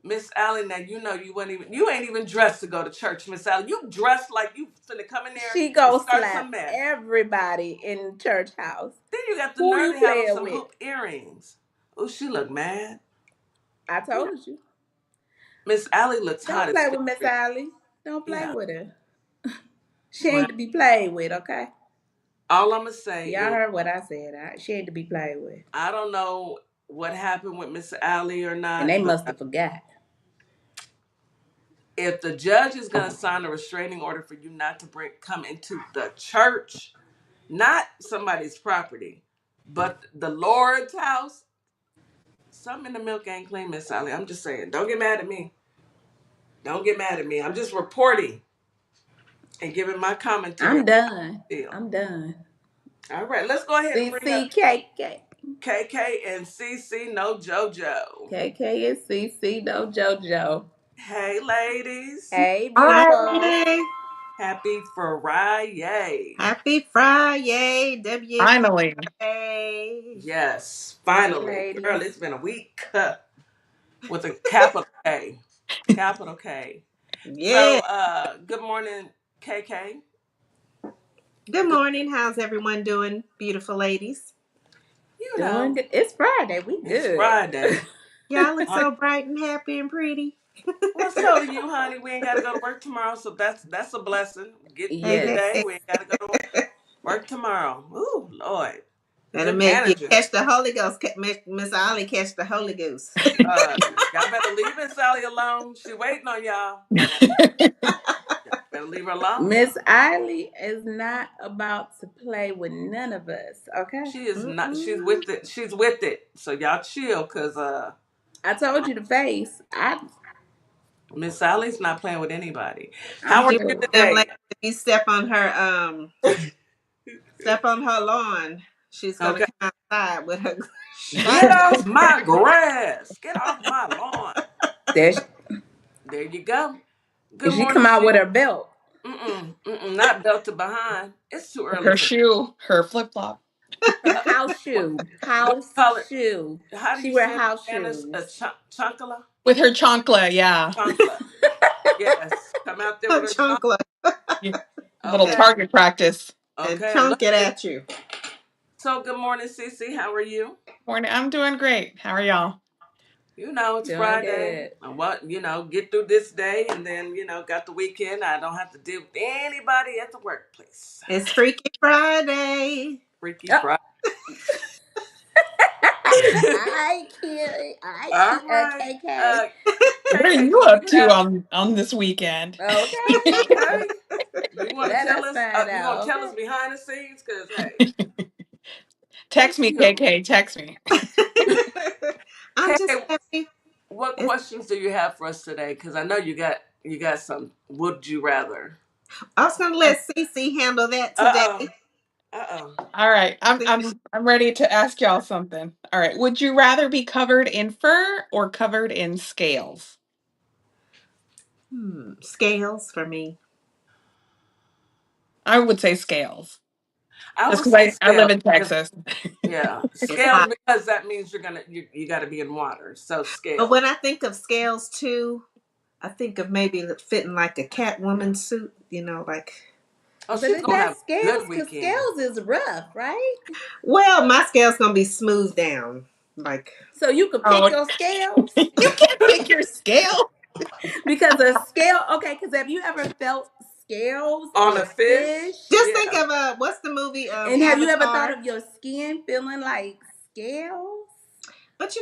Miss Allen, now you know you ain't even dressed to go to church, Miss Allen. You dressed like you finna come in there She and go start slap some mess. everybody in the church house. Then you got the Who nerve you to have on playing some with? hoop earrings. Oh, she look mad. I Yeah. told you. Miss Allie looks hot Don't as play with Miss Fairy. Allie. Don't play Yeah. with her. She Well, ain't to be played with, okay? all I'm gonna say Y'all is heard what I said. She ain't to be played with. I don't know what happened with Miss Allie or And they not, but must have forgot. if the judge is gonna sign a restraining order for you not to come into the church, not somebody's property, but the Lord's house. Something in the milk ain't clean, Miss Sally. I'm just saying. Don't get mad at me. Don't get mad at me. I'm just reporting and giving my commentary. I'm done. Deal. I'm done. All right, let's go ahead and bring up. CCKK. KK and CC, no JoJo. KK and CC, no JoJo. Hey, ladies. Hey, beautiful. Hi. Happy Friday. Happy Friday, Finally. WK. Yes, Hey, finally. Girl, ladies. it's been a week with a capital K. Capital K. Yeah. So, good morning, KK. Good Good, morning. How's everyone doing, beautiful ladies? you Doing know, good. It's Friday. We it's good. Friday. Y'all look Uh, so bright and happy and pretty. What's told you, honey? We ain't got to go to work tomorrow, so that's a blessing. Getting Hey, through the hey, Yes. day, hey. we ain't got to go to work tomorrow. Ooh, Lord. That'll Good make you manager. catch the Holy Ghost. Miss Ollie catch the Holy Ghost. Uh, y'all better leave Miss Sally alone. She waiting on y'all. Y'all better leave her alone. Miss Eiley is not about to play with none of us, okay? She is not. She's Mm-mm. with it. She's with it. So y'all chill, cause I told you the face. Miss Sally's not playing with anybody. I'm How are She you through. them ladies, today? if you step on her lawn, she's gonna Okay. come outside with her Get shotgun. off my grass. Get off my lawn. There There you go. Good she morning, come out she. with her belt. Not belted behind. It's too early Her for. shoe, her flip flop. Her Uh, house shoe. what House you call it? shoe. How do She you wear say it house in Spanish? A shoes. chancla? With her chancla, yeah. Chancla. Yes. Come out there Her with her chancla. chunkla Yeah. Little Okay. target practice. and Okay. chunk Look it at at you. So good morning, Cece. How are you? Morning. I'm doing great. How are y'all? It's Doing Friday. good. I want, get through this day and then, got the weekend. I don't have to deal with anybody at the workplace. It's Freaky Friday. Freaky Oh, Friday. I All can't, right. KK. What are KK, you do up you to have, on this weekend? Okay. okay. You want to Let tell us us, find you going to out, tell okay? us behind the scenes? Because, hey, Text me, anywho. KK. Text me. I'm just KK, happy. what It's, questions do you have for us today? Because I know you got some would you rather. I was gonna let Cece handle that today. Uh-oh. Uh-oh. All right. I'm Since I'm I'm ready to ask y'all something. All right. Would you rather be covered in fur or covered in scales? scales for me. I would say scales. I Just would because say I live scales. in Texas. Yeah, It's scales hot. because that means you got to be in water. So But scales. when I think of scales too, I think of maybe fitting like a Catwoman suit. Like. Oh, But she's is gonna that have a scales? good Because weekend. scales is rough, right? Well, my scales gonna be smoothed down. Like So you could pick Oh, your scales? you can't pick your scale. Because a scale, okay, because have you ever felt scales On on a a fish, fish? just think yeah. of what's the movie And have you ever thought Avatar? of your skin feeling like scales? But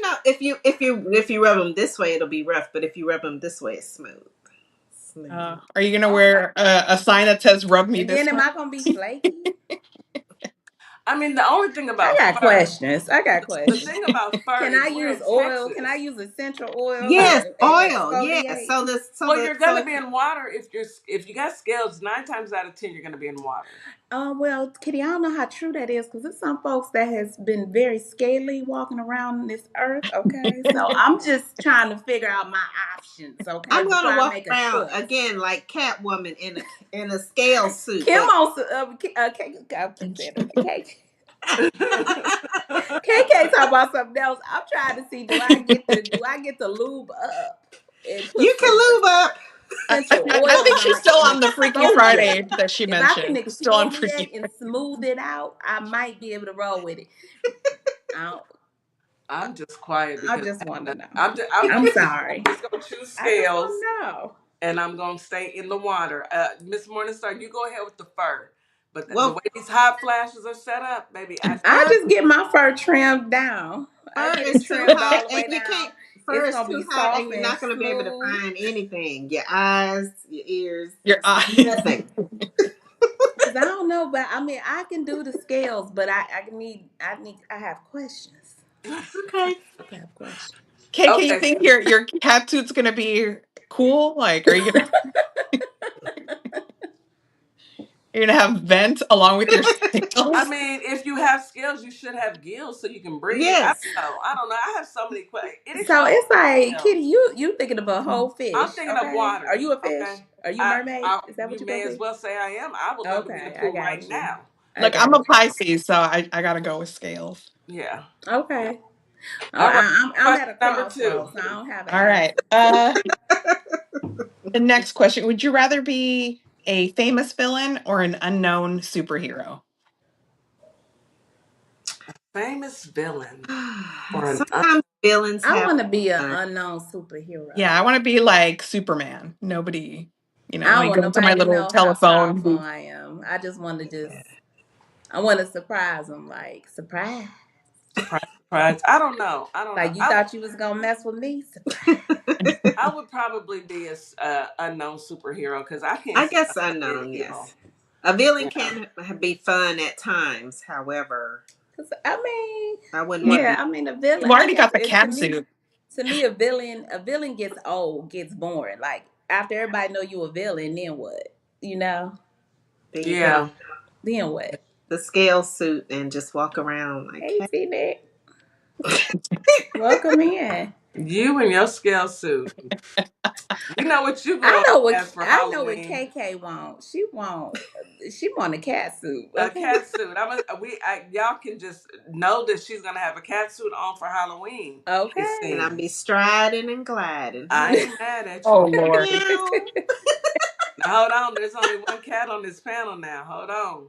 if you rub them this way, it'll be rough. But if you rub them this way, it's smooth. Smooth. Are you gonna Oh my. wear a sign that says "Rub me And then this am way"? I going to be flaky? I mean, the only thing I about got fur, questions. I got the questions. thing about fur Can I is we're use in oil? Can I Texas. use essential oils Yes, and oil. Yes. exfoliate? Well, you're gonna be in water if you got scales. 9 times out of 10, you're gonna be in water. Well, Kitty, I don't know how true that is because there's some folks that has been very scaly walking around this earth. Okay, so I'm just trying to figure out my options. Okay, I'm before gonna I walk make a around choice. again like Catwoman in a scale suit, Kim but on I keep saying her name. KK talk about something else. I'm trying to see do I get to lube up and put you can some lube up. essential I oils think she's still and on the Freaky Friday exfoliate. that she If I can mentioned. She's still on Freaky. exfoliate and smooth it out, I might be able to roll with it. I don't, I'm just quiet I because just want to know. I'm I'm just sorry. gonna choose I just want scales, to know. and I'm gonna stay in the water. Miss Morningstar, you go ahead with the fur, but the Well, way these hot flashes are set up, baby, I I just get my fur trimmed down. I fur get it is too trimmed hot, all the and way you can't. down. Fur It's is gonna too be hot, and soft you're and not going to be able to smooth. find anything. Your eyes, your ears, Your eye. nothing. Cause I don't know, but I mean, I can do the scales, but I have questions. Okay. I have questions. KK, you okay. think your cat suit's gonna be cool? Like, are you gonna? You're gonna have vent along with your I scales. mean, if you have scales, you should have gills so you can breathe. I Yes. don't know. I don't know. I have so many questions. So Anytime it's like, scales, Kitty, you thinking of a whole fish, I'm thinking of okay? Are water. you a fish? Okay. Are you a mermaid? Is that what You you're may gonna as be? well say I am. I would love to be in the Okay, I pool right got you. now. I Look, got I'm a you. Pisces, so I gotta go with scales. Yeah. Yeah. Okay. All right. I'm Question at a number 2. crossroads, so I don't have an All right. answer. The next question: would you rather be a famous villain or an unknown superhero? Famous villain or an Sometimes villains I have want to be an fun. unknown Yeah, superhero. I want to be like Superman. Nobody, I let don't me want go into my nobody to little know how telephone powerful booth. I am. I just want to I want to surprise them, like surprise. surprise. Surprise. I don't know. I don't know. Like you thought you was gonna mess with me, surprise. I would probably be a unknown superhero because I can't I stand guess up to unknown, evil. yes. A villain Yeah. can be fun at times. However, Cause I mean, I wouldn't want to yeah, be. I mean a villain. You I already guess got the it cat suit. to me a villain gets old, gets boring. Like after everybody know you a villain, then what? You know? Then you put Yeah. on Then what? the scale suit and just walk around like, Hey hey. T Nick, welcome in. You and your scale suit. You know what you going as for I know what Halloween? KK wants. She want a cat suit. A Okay. cat suit. Y'all can just know that she's gonna have a cat suit on for Halloween. It Okay. And I'll be seems. striding and gliding. I Hey, ain't mad at Oh you. Lord. meow. Now, hold on. There's only one cat on this panel now. Hold on.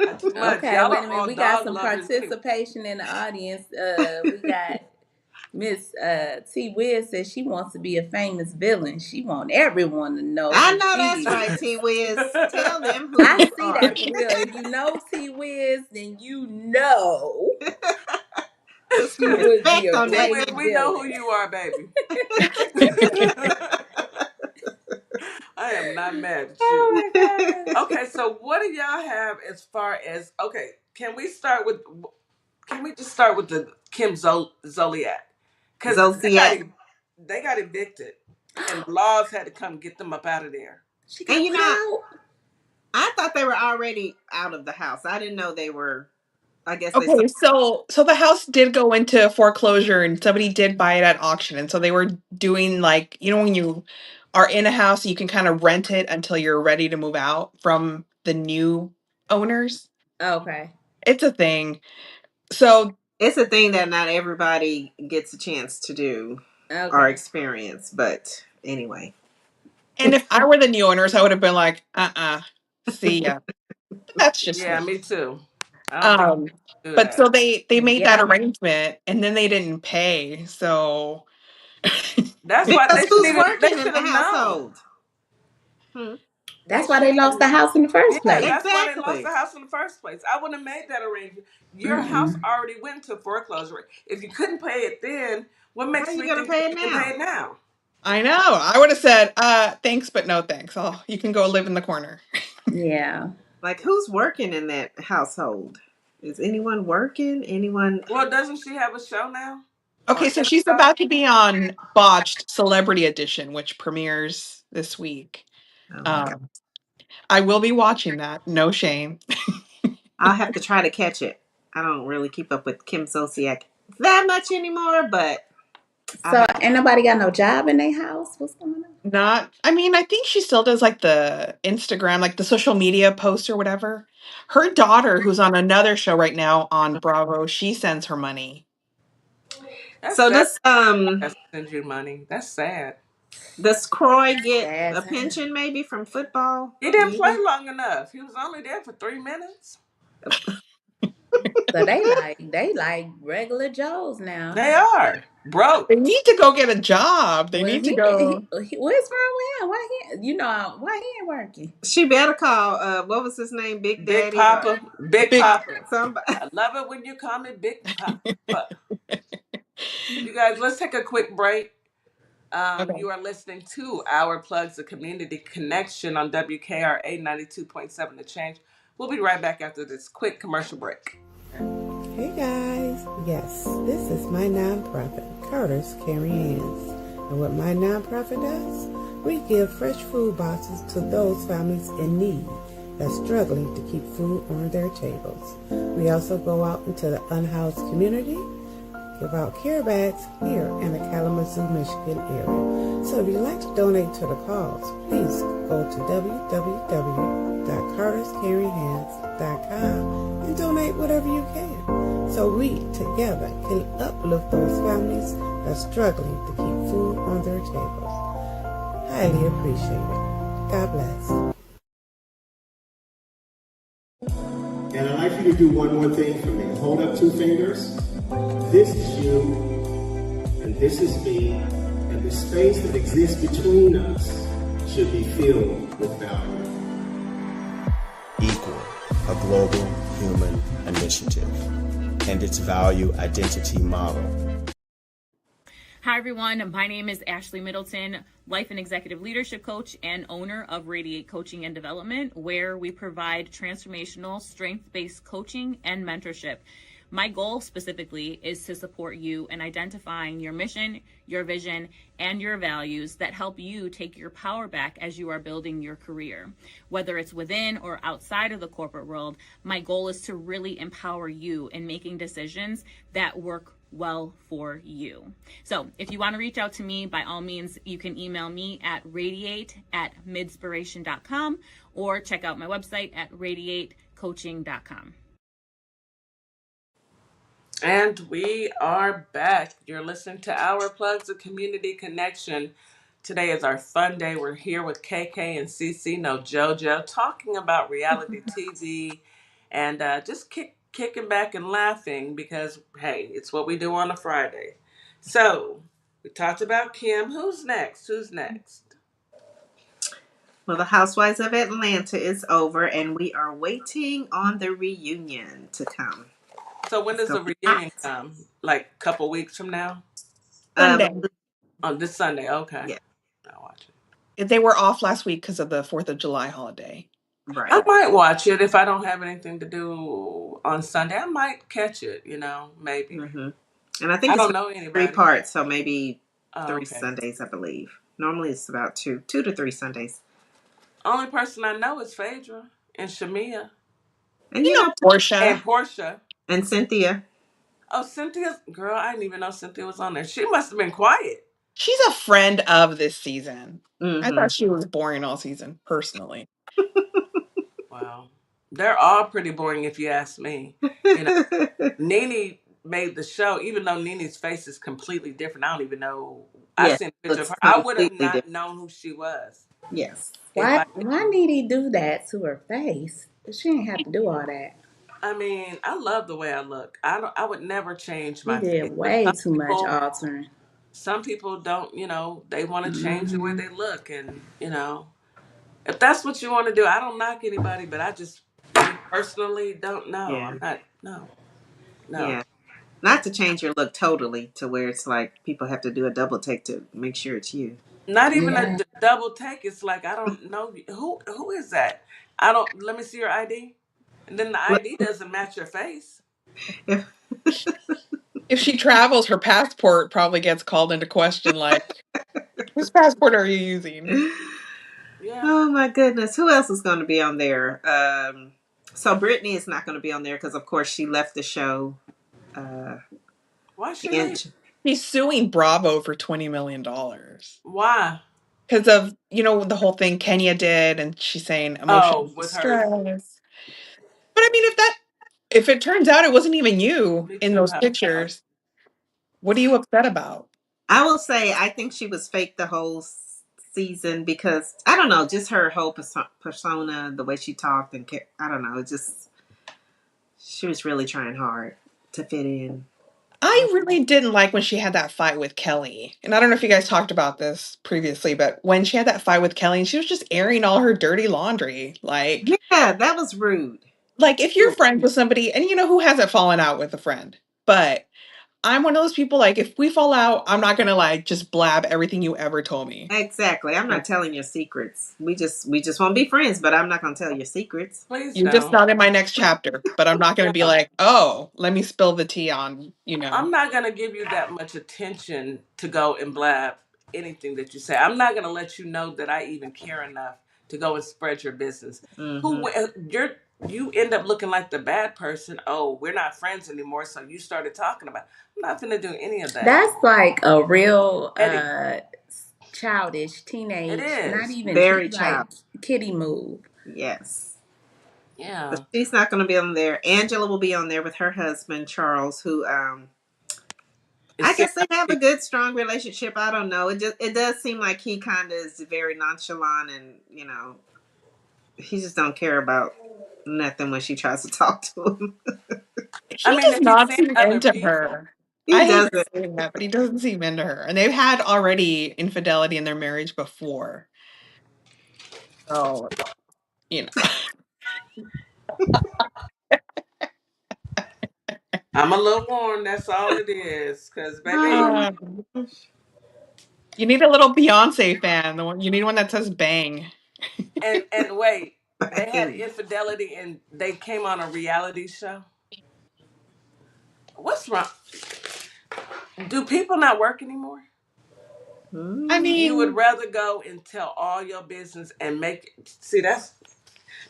Not too much. Okay, Y'all wait are a minute. all We got dog some lovers anyway. participation in the audience. We got Miss T Wiz says she wants to be a famous villain. She want everyone to know I who know she that's right, is. T Wiz. Tell them who I you see are. that for real. If you know T Wiz, then you know she would be Respect a on See, that great name. we know who villain. you are, baby. I am not mad at you. Oh my gosh. Okay, so what do y'all have as far as Can we start with? Can we just start with the Zoliak? Because Zodiac. they got evicted, and the laws had to come get them up out of there. She And got put out. I thought they were already out of the house. I didn't know they were. I guess they sold. Okay, so the house did go into foreclosure and somebody did buy it at auction. And so they were doing like, when you are in a house, you can kind of rent it until you're ready to move out from the new owners. Okay. It's a thing. So, It's a thing that not everybody gets a chance to do or Okay. experience. But anyway. and if I were the new owners, I would have been like, see ya. That's just Yeah, me. me too. I don't think Um, I do but that. so they made that Yeah. arrangement and then they didn't pay. So That's why Because who's they working in should the have known. household? Hmm. They That's why should they lost the have. house in the first Yeah, place. that's why they lost Exactly. the house in the first place. I wouldn't have made that arrangement. Your house Mm-mm. already went to foreclosure. If you couldn't pay it then, what How are makes you me going to think that pay it you can pay now? it now? I know. I would have said, thanks, but no thanks. Oh, you can go live in the corner. Yeah. Like, who's working in that household? Is anyone working? Anyone? Well, doesn't she have a show now? Or Okay, so in a she's show? about to be on Botched Celebrity Edition, which premieres this week. Oh my God. Um, I will be watching that. No shame. I'll have to try to catch it. I don't really keep up with Kim Zolciak that much anymore, but I'll So have. ain't nobody got no job in their house? What's going on? I think she still does like the Instagram, like the social media posts or whatever. Her daughter, who's on another show right now on Bravo, she sends her money. That's So sad. does That sends you money. That's sad. Croy get Sad a time. pension maybe from football? He didn't play Maybe. long enough. He was only there for 3 minutes. So they like regular Joes now, They huh? are broke. They need to go get a job. They Well, need to go. what's wrong with him? Why he ain't working? She better call. What was his name? Big Big Daddy or Papa. Big Big. Papa. somebody? I love it when you call me Big Papa. You guys, let's take a quick break. Okay. You are listening to Our Plugs, the Community Connection on WKRA 92.7 The Change. We'll be right back after this quick commercial break. Hey guys, yes, this is my nonprofit, Carter's Caring Hands. And what my nonprofit does, we give fresh food boxes to those families in need. that's struggling to keep food on their tables. We also go out into the unhoused community, give out care bags here in the Kalamazoo, Michigan area. So if you'd like to donate to the cause, please go to www.carterscaringhands.com and donate whatever you can, so we together can uplift those families that's struggling to keep food on their tables. Highly appreciated. God bless. And I'd like you to do one more thing for me. Hold up two fingers. This is you, and this is me, and the space that exists between us should be filled with value. Equal, a global human initiative, and its value identity model. Hi everyone, my name is Ashley Middleton, life and executive leadership coach and owner of Radiate Coaching and Development, where we provide transformational strength-based coaching and mentorship. My goal specifically is to support you in identifying your mission, your vision, and your values that help you take your power back as you are building your career. Whether it's within or outside of the corporate world, my goal is to really empower you in making decisions that work well for you. So if you want to reach out to me, by all means, you can email me at radiate@midspiration.com or check out my website at radiatecoaching.com. And we are back. You're listening to Our Plugs of Community Connection. Today is our fun day. We're here with KK and CC, no JoJo, talking about reality TV and just kicking back and laughing because, hey, it's what we do on a Friday. So we talked about Kim. Who's next? Well, the Housewives of Atlanta is over, and we are waiting on the reunion to come. So when does the reunion come? Like a couple weeks from now? Sunday. On this Sunday, okay. Yeah. I'll watch it. They were off last week because of the 4th of July holiday. Right. I might watch it if I don't have anything to do on Sunday. I might catch it, maybe. Mm-hmm. And I think I it's don't know anybody. 3 parts, so maybe 3 okay. Sundays, I believe. Normally it's about 2 to 3 Sundays. Only person I know is Phaedra and Shamia. And you know Portia. And Portia. And Cynthia. Oh, Cynthia. Girl, I didn't even know Cynthia was on there. She must have been quiet. She's a friend of this season. Mm-hmm. I thought she was boring all season, personally. Wow. They're all pretty boring if you ask me. Nene made the show, even though Nene's face is completely different. I don't even know. I seen a picture of her. I would have not known who she was. Yes. Why need he do that to her face? She didn't have to do all that. I mean, I love the way I look. I would never change my He face. did way too much altering. Some people don't, they want to change the way they look. And, if that's what you want to do, I don't knock anybody, but I just personally don't know. Yeah. I'm not, no. Yeah. Not to change your look totally to where it's like people have to do a double take to make sure it's you. Not even a double take. It's like, I don't know. Who is that? Let me see your ID. And then the ID doesn't match your face. If she travels, her passport probably gets called into question, like, whose passport are you using? Yeah. Oh my goodness. Who else is going to be on there? So Brittany is not going to be on there because, of course, she left the show. Why she leave? She's suing Bravo for $20 million. Why? Because of, the whole thing Kenya did, and she's saying emotional distress. But I mean, if it turns out it wasn't even you in those pictures, what are you upset about? I will say I think she was fake the whole season because, I don't know, just her whole persona, the way she talked, and I don't know, she was really trying hard to fit in. I really didn't like when she had that fight with Kelly. And I don't know if you guys talked about this previously, but when she had that fight with Kelly and she was just airing all her dirty laundry, like... Yeah, that was rude. Like, if you're friends with somebody, and who hasn't fallen out with a friend? But I'm one of those people, like, if we fall out, I'm not going to, just blab everything you ever told me. Exactly. I'm not telling your secrets. We just want to be friends, but I'm not going to tell your secrets. Please You're just not in my next chapter, but I'm not going to be like, oh, let me spill the tea on, I'm not going to give you that much attention to go and blab anything that you say. I'm not going to let you know that I even care enough to go and spread your business. Mm-hmm. You end up looking like the bad person. Oh, we're not friends anymore, so you started talking about. I'm not gonna do any of that. That's like a real Eddie, childish it teenage, not is. even Very like child. kitty move. Yes. But Yeah. she's not going to be on there. Angela will be on there with her husband Charles, who It I seems guess they like have a good strong relationship. I don't know. It does seem like he kind of is very nonchalant, and he just don't care about nothing when she tries to talk to him. I He mean, does if he's not seeing seem other into people, her. He I hate doesn't. saying that, but he doesn't seem into her. And they've had already infidelity in their marriage before. So, you know. I'm a little warm. That's all it is. Cause baby, Oh, Um, you need a little Beyonce fan. You need one that says bang. and wait, they had bang. infidelity and they came on a reality show. What's wrong? Do people not work anymore? I Mm. You would mean, rather go and tell all your business and make see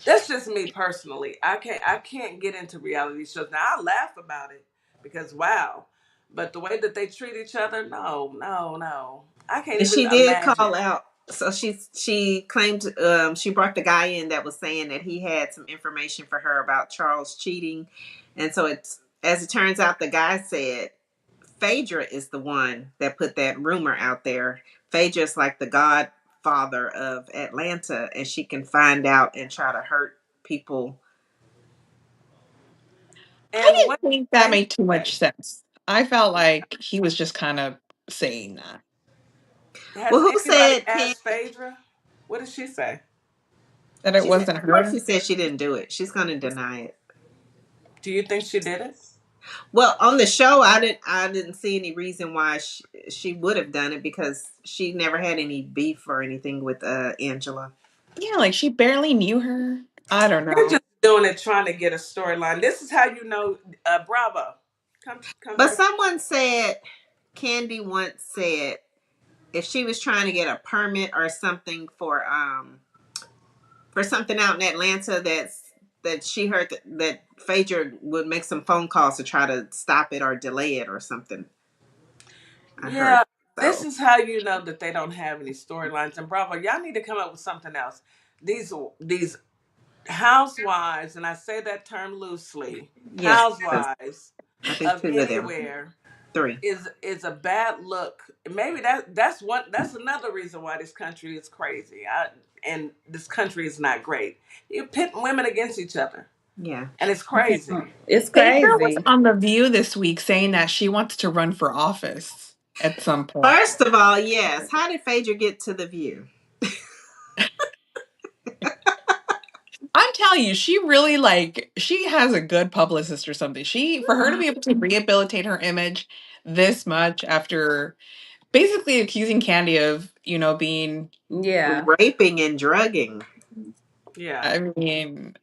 that's just me personally. I can't get into reality shows. Now I laugh about it because wow. But the way that they treat each other, no, no, no. I can't And even she did imagine. call out. So she claimed she brought the guy in that was saying that he had some information for her about Charles cheating, and so it's as it turns out the guy said Phaedra is the one that put that rumor out there. Phaedra is like the godfather of Atlanta, and she can find out and try to hurt people. I And didn't what think did that Phaedra made too say? much sense. I felt like he was just kind of saying that. Has Well, who anybody said can? asked Phaedra? What did she say? That it She said, wasn't of course, her. she said she didn't do it. She's going to deny it. Do you think she did it? Well, on the show, I didn't see any reason why she would have done it because she never had any beef or anything with Angela. Yeah, like she barely knew her. I don't They're know. just doing it trying to get a storyline. This is how you know Bravo. Come But turn. someone said, Candy once said, if she was trying to get a permit or something for something out in Atlanta that she heard that Phaedra would make some phone calls to try to stop it or delay it or something. I heard Yeah, this so. is how you know that they don't have any storylines. And Bravo, y'all need to come up with something else. These housewives, and I say that term loosely, Yes, yes. housewives I think of two of them. anywhere Three. is a bad look. Maybe that's another reason why this country is crazy. And this country is not great. You pit women against each other, Yeah. and it's crazy. It's Phaedra was crazy. on The View this week saying that she wants to run for office at some point. First of all, yes. How did Phaedra get to the View? I'm telling you, she really she has a good publicist or something. For her to be able to rehabilitate her image this much after basically accusing Candy of, being, Yeah. Raping and drugging. Yeah, I mean,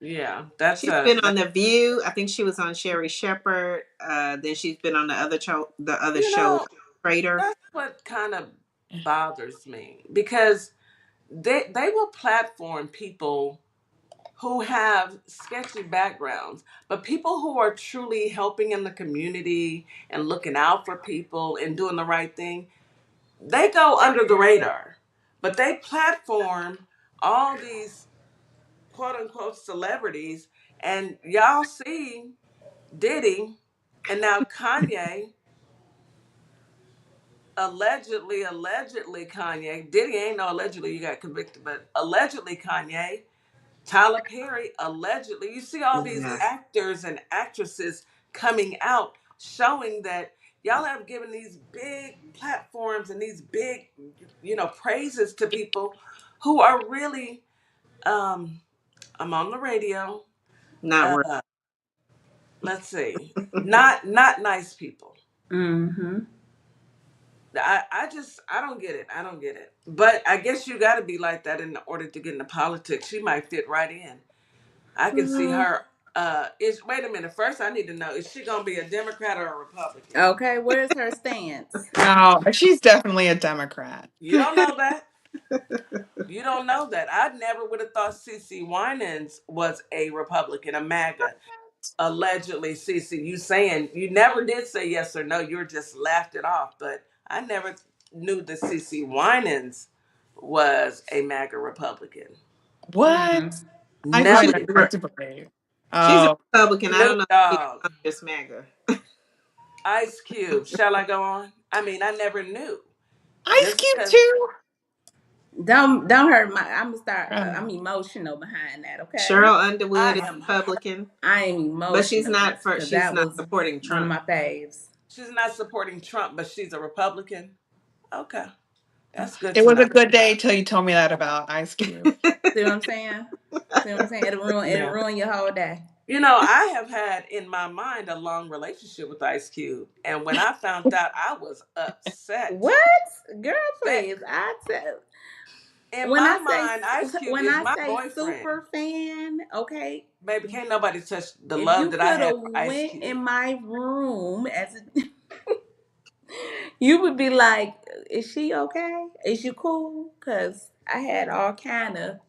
yeah. That's She's been on the View. I think she was on Sherry Shepherd. Then she's been on the other you show, know Trader. that's what kind of bothers me because they will platform people who have sketchy backgrounds, but people who are truly helping in the community and looking out for people and doing the right thing, they go under the radar. But they platform all these quote unquote celebrities, and y'all see Diddy and now Kanye. Allegedly, Kanye. Diddy ain't no allegedly you got convicted, but allegedly Kanye, Tyler Perry, allegedly. You see all these Yeah. actors and actresses coming out showing that y'all have given these big platforms and these big, praises to people who are really, I'm on the radio. Not worth. Uh, let's see, not nice people. Mm-hmm. I don't get it. I don't get it. But I guess you got to be like that in order to get into politics. She might fit right in. I can see her. Is Wait a minute. First, I need to know: is she gonna be a Democrat or a Republican? Okay, where's her stance? no, she's definitely a Democrat. You don't know that. You don't know that. I never would have thought CC Winans was a Republican, a MAGA. Allegedly, CC, you saying you never did say yes or no. You were just laughed it off. But I never knew that CC Winans was a MAGA Republican. What? Mm-hmm. I find Never. that hard to believe. She's a Oh, Republican. I don't Snoop know if Dogg, she's just MAGA. Ice Cube. Shall I go on? I mean, I never knew. Ice Just Cube because. too. Don't hurt my. I'm gonna start. I'm Um, emotional behind that. Okay, Cheryl Underwood I is am hurt. Republican, I am but she's emotional not for. because She's that not was supporting one of Trump. my faves. She's not supporting Trump, but she's a Republican. Okay, that's good it to was know. a good day till you told me that about Ice Cube. See what I'm saying? See what I'm saying? It'll Yeah. ruin your whole day. You know, I have had in my mind a long relationship with Ice Cube, and when I found out, I was upset. What, girl? That Please, I tell. in When my I say mind, Ice Cube when is I my say boyfriend. super fan, okay. Baby, can't nobody touch the If love you that I could have have for Ice went Cube. in my room as a, you would be like, "Is she okay? Is you cool?" Because I had all kind of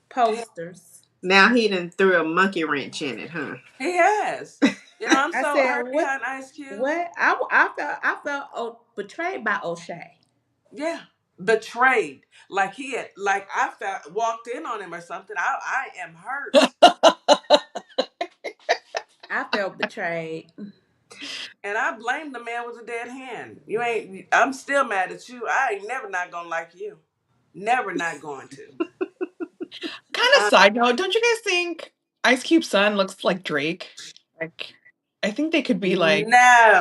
posters. Now he done threw a monkey wrench in it, huh? He has. You know, I'm I so said, hurt "What? behind Ice Cube. What?" I felt betrayed by O'Shea. Yeah, betrayed. Like he had, like I felt walked in on him or something. I am hurt, I felt betrayed. and I blame the man with a dead hand. You ain't. I'm still mad at you. I ain't never not gonna like you. Never not going to. Kind of Uh, side note, don't you guys think Ice Cube's son looks like Drake? Like, I think they could be like.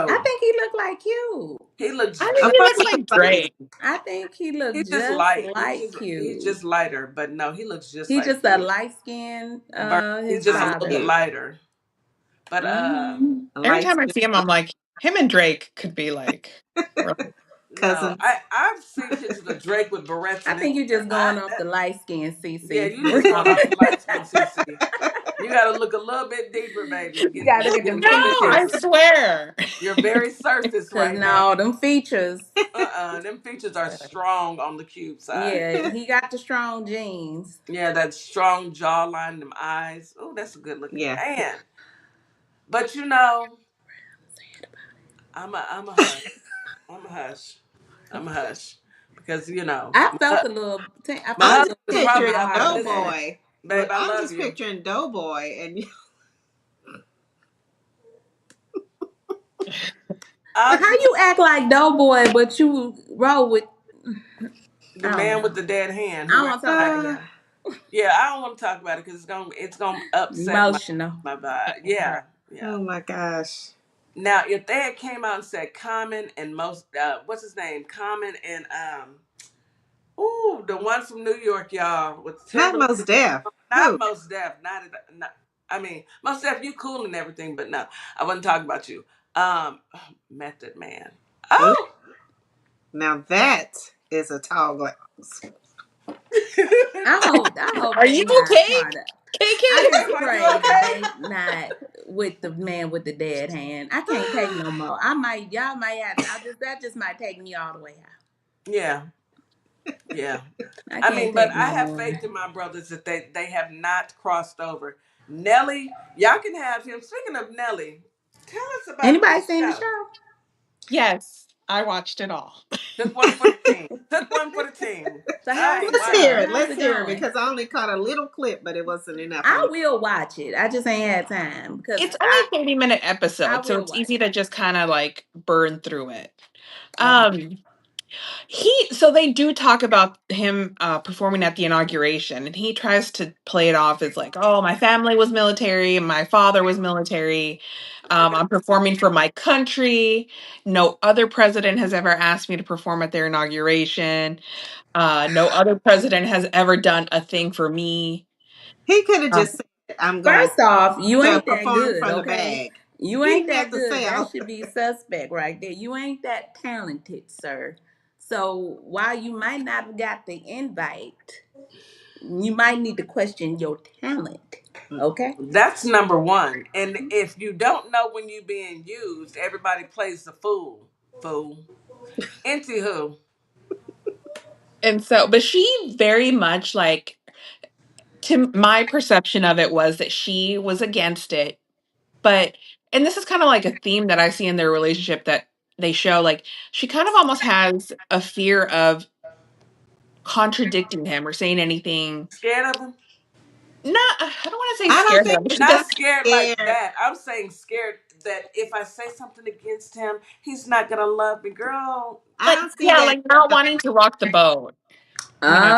I no, think he looked like you. he looks I I think just. he thought looks he was like like Drake. I think he He's looked just just light. like He's you. just lighter. But no, he looks just He's like just a you. light skinned He's his just a little bit father. lighter. But Hmm. a Every light time I skinned see him, I'm like, him and Drake could be like. no, cousins. I've seen pictures of Drake with barrettes I and his think you're hair. just going off the light skin, Yeah, CC. you just going off the light skin, CC. You got to look a little bit deeper, baby, to You get gotta to look at get them a No, little bit features. I deeper. swear. You're very surface Cause right now. no, them features. Them features are strong on the cube side. Yeah, he got the strong genes. Yeah, that strong jawline, them eyes. Oh, that's a good looking Yeah, man. But you know, I'm a hush. I'm a hush. I'm a hush because you know I my felt a I'm little just husband is pinch in probably my picturing out there heart with listening. that. Doughboy. Babe, I I'm love just you. picturing Doughboy, and I'll How just you act like Doughboy, but you roll with? the I don't man with know. the dead hand I who don't wears want to talk about lighter. uh, him. Yeah, I don't want to talk about it because it's gonna upset Emotional. my vibe. Yeah, yeah. oh my gosh, Now, if they had came out and said Common and most what's his name, Common and ooh, the one from New York, y'all, with not terrible, most deaf. not Who? most deaf, not I mean, most deaf, you cool and everything, but no, I wasn't talking about you. Method Man. Ooh, Oh. now that is a tall glass. I hope Are they you not okay, part of. I KK? just Babe, are you pray that okay? they not with the man with the dead hand. I can't take no more. Y'all might have. That just might take me all the way out. Yeah, yeah. I I can't mean, but take I no have more. faith in my brothers that they have not crossed over. Nelly, y'all can have him. Speaking of Nelly, tell us about Anybody this seen the show. show? Yes, I watched it all. Took one for the team. Took one for the team. So how's Hey, the Let's show? hear wow. it. How's Let's it hear it going? because I only caught a little clip, but it wasn't enough. I will watch it. I just ain't had time because It's only 30-minute I episodes, so will it's watch easy to just kind of like burn through it. it. Okay. So they do talk about him performing at the inauguration, and he tries to play it off as like, oh, my family was military, and my father was military. I'm performing for my country. No other president has ever asked me to perform at their inauguration. No other president has ever done a thing for me. He could have Um, just said, "I'm going First off, you to ain't that perform good, from the okay? bag." You He ain't didn't have that to say good. That all. should be suspect right there. You ain't that talented, sir. So while you might not have got the invite, you might need to question your talent. Okay? That's number one. And if you don't know when you're being used, everybody plays the fool. Fool. Anywho, And so, but she very much like, to my perception of it was that she was against it. But, and this is kind of like a theme that I see in their relationship that they show, like, she kind of almost has a fear of contradicting him or saying anything. Scared of him? Not, I don't want to say I don't scared think of him. it's She Not does. just scared like scared. that. I'm saying scared that if I say something against him, he's not gonna love me, girl. I Like, don't see yeah, that. like not wanting to rock the boat, you know.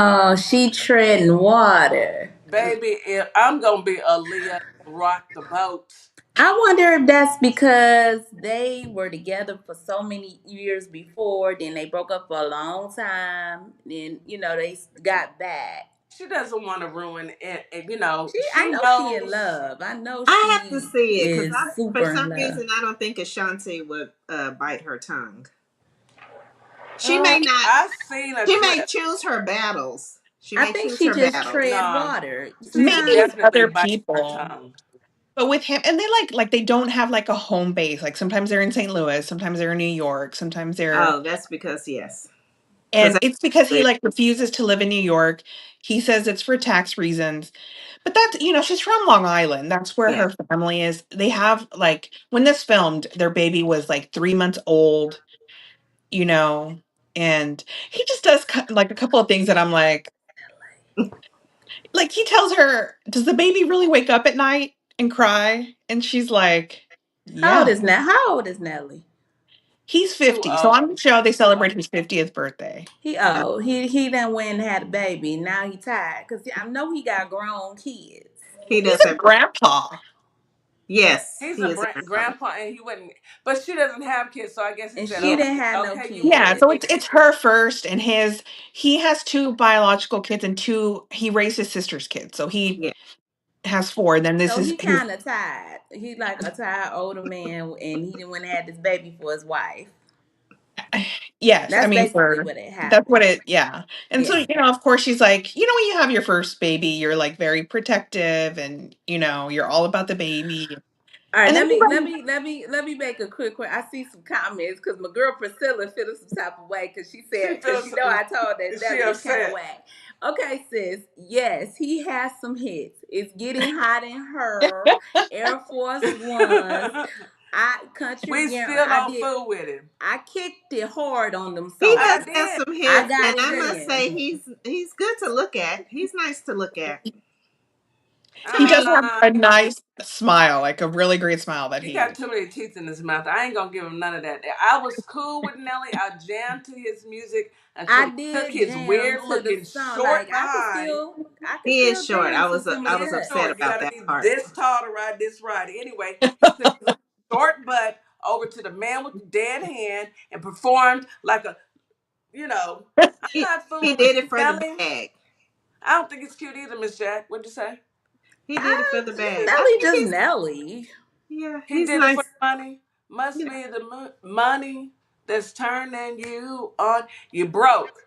Oh, she treading water. Baby, if I'm gonna be a Leah and rock the boat. I wonder if that's because they were together for so many years before, then they broke up for a long time, then they got back. She doesn't want to ruin it, and I she know she in knows. love. I know I have to she see it because is for super in some love. reason I don't think Ashanti would bite her tongue. She Uh, may not. I seen a She may clip. choose her battles. She I may think choose she her just battles. tread No, water. she's Maybe Sometimes with definitely other biting her people. tongue. But with him, and they like they don't have like a home base. Like sometimes they're in St. Louis, sometimes they're in New York, sometimes they're, Oh, that's because yes, because and it's because he like refuses to live in New York. He says it's for tax reasons. But that's, she's from Long Island. That's where yeah, her family is. They have like when this filmed, their baby was like 3 months old, you know, and he just does like a couple of things that I'm like he tells her, "Does the baby really wake up at night and cry?" And she's like, "Yeah." How old is Nelly? He's Too 50. So old. on the show, they Too old. celebrate his 50th birthday. yeah, He done went and had a baby. Now he tired because I know he got grown kids. he He's does a have. grandpa. Yes, He's he a is a grandpa. grandpa, and he wouldn't. But she doesn't have kids, so I guess he And said, she "Okay, didn't have no okay, you win." Yeah, kids. so it's her first, and he has two biological kids and he raised his sister's kids. So he Yeah, has four. And then this So is he his kind of tired. He like a tired older man, and he didn't went and had this baby for his wife. yes, I That's mean basically for what it that's what happened. it yeah. And so, Yeah. of course she's like, when you have your first baby, you're like very protective and you're all about the baby. All right, And then let me make a quick. I see some comments because my girl Priscilla feeling some type of way because she She said because feels. I told that She Nelly is kind of upset. whack. Okay, sis. Yes, he has some hits. It's getting hot in her. Air Force Ones. Country We Gambler. still don't fool with him. I kicked it hard on them he I does songs. have did. some I hits, got and it I must say in. he's good to look at. He's nice to look at. To he me, does have Uh, a nice smile, like a really great smile that he he got too many teeth in his mouth. I ain't gonna give him none of that. I was cool with Nelly. I jammed to his music until I he took did his jam weird to the looking song. Like short behind. I could he is still short. dance to some of I was He's that. upset short. You about gotta that be part. this tall to ride this ride. Anyway, he took his short butt over to the man with the dead hand and performed like a, I'm not He fooling with did it you, for the Nelly. bag. I don't think it's cute either, Miss Jack. What'd you say? He did it for the bag. I Nelly think just he's Nelly. yeah, He he's did it for nice. the money. Must You know, be the money that's turning you on. You broke.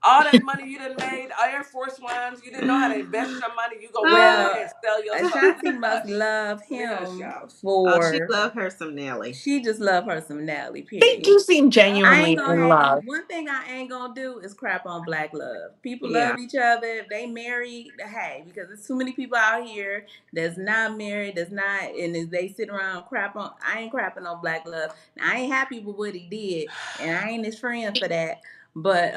All that money you done made, Air Force Ones, you didn't know how to invest your money. You go run away Well, and sell your soul. Let Ashanti me must hush. love Let me hush, him y'all. oh, she for loved her some Nelly. she just love her some Nelly, They period. do seem I genuinely ain't gonna in hate you. love. One thing I ain't gonna do is crap on black love. People Yeah, love each other. If they married, hey, because there's too many people out here that's not married, that's not, and if they sit around and crap on, I ain't crapping on black love. Now, I ain't happy with what he did, and I ain't his friend for that. But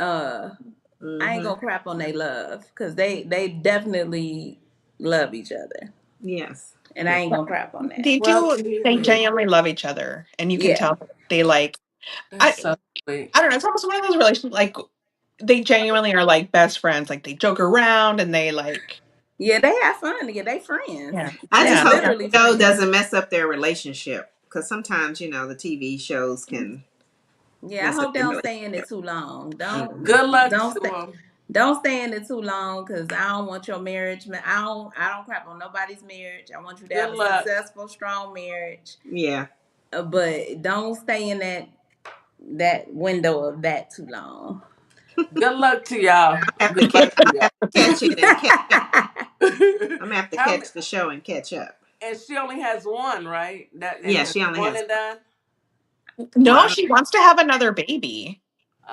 I ain't hmm gonna crap on they love because they definitely love each other, yes, and I ain't gonna crap on that. They Well, do. They clearly. genuinely love each other, and you can Yeah, tell they like. That's I so sweet. I don't know. It's almost one of those relationships like they genuinely are like best friends. Like they joke around and they like. yeah, they have fun together. They friends. Yeah, I They just yeah, hope the literally show friends. doesn't mess up their relationship because sometimes the TV shows can Yeah, I mess up hope they their don't stay in it relationship. too long. Hmm Good luck Don't to stay him. don't stay in it too long because I don't want your marriage. I don't crap on nobody's marriage. I want you to have Good a luck. successful, strong marriage. Yeah, But don't stay in that window of that too long. Good luck to y'all. I have to Good luck to y'all. catch it and catch up. I'm gonna have to How many? catch the show and catch up. And she only has one, right? That and Yeah, it's she only one has. and done. Well, no, I don't. she wants to have another baby.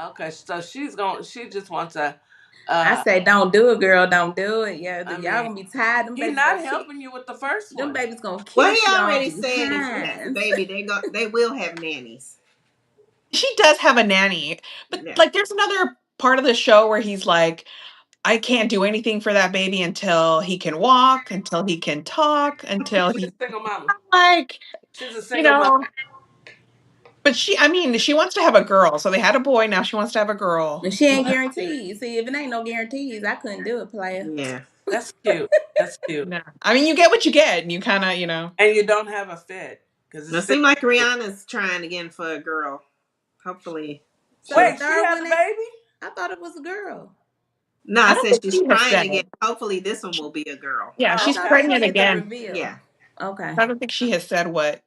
Okay, so she just wants a. I say, don't do it, girl. Don't do it. Yeah, I y'all mean, gonna be tired. he not helping you with the first Them one. babies gonna Well, he kiss y'all already said if she has a behind. baby, they will have nannies. She does have a nanny, but Yeah. like, there's another part of the show where he's like, I can't do anything for that baby until he can walk, until he can talk, until She's he a single mama. like, She's a you single mama. know. But I mean, she wants to have a girl. So they had a boy. Now she wants to have a girl. And she You ain't know? guaranteed. See, if it ain't no guarantees, I couldn't do it, player. Yeah. That's cute. That's cute. No. I mean, you get what you get, and you kind of, And you don't have a fit because It it's still. seems like Rihanna's trying again for a girl. Hopefully, So the Wait, she'll. she third had one, a baby? I thought it was a girl. No, I I don't said think she's she has trying said. again. Hopefully, this one will be a girl. Yeah, I Oh, she's thought okay. she pregnant did the again. reveal. Yeah. Okay. I don't think she has said what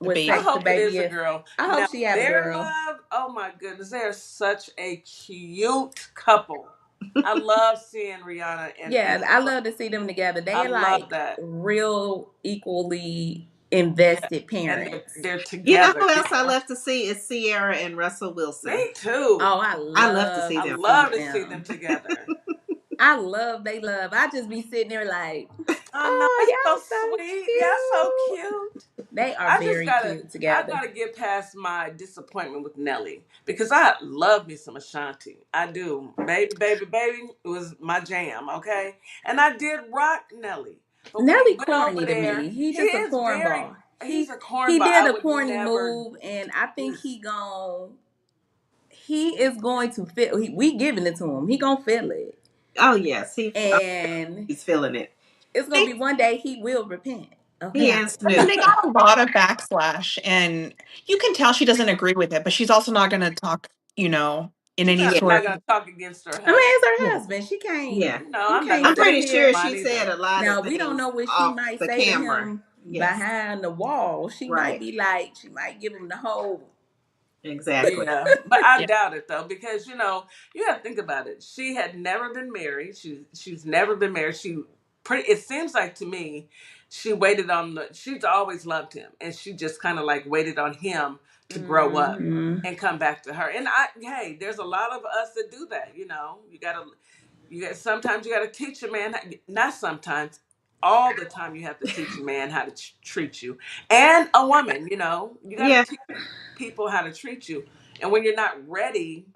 the What I baby. sex the hope it is baby a is. girl. I Now, hope she have a their girl. love, oh my goodness, they are such a cute couple. I love seeing Rihanna and Yeah, I love to see them together. I They're love like that. real equally Yeah. invested And parents. they're You know together, who you else I know. love to see is Sierra and Russell Wilson. Me too. Oh, I I love to love see I to them. see love to see them them. together. I love they love. I just be sitting there like, I know oh, that's so y'all so sweet. Yeah, so cute. cute. They are very cute I together. gotta get past my disappointment with Nelly because I love me some Ashanti. I do. Baby, baby, baby was my jam, okay? And I did rock Nelly. But when he Nelly went over corny to there, me. He he just a is cornball. he's He a he cornball. did I a would corny never move, and I think he's he is going to feel. We giving it to him. He gonna feel it, Oh yes, and he's feeling it. it's gonna be one day he will repent. He Okay. Yeah. and I mean, Snoop. they got a lot of backslash, and you can tell she doesn't agree with it, but she's also not going to talk, in she's any Yeah. sort not of. gonna talk against her I mean, husband. it's her Yeah. husband. She can't. Yeah, You know, You I'm not can't I'm gonna sit pretty say sure here. mine she said either. a lot Now of we don't things know what she off might the say to camera. him Yes, behind the wall. She might right, be like, she might give him the whole. exactly. Yeah, but I Yeah. doubt it though because you have to think about it. She had never been married. She's never been married. It seems like to me, she waited on the. She's always loved him, and she just kind of like waited on him to grow up Mm-hmm. and come back to her. And hey, there's a lot of us that do that. You got sometimes you got to teach a man. Not sometimes. All the time you have to teach a man how to treat you, and a woman. You got to Yeah, teach people how to treat you. And when you're not ready,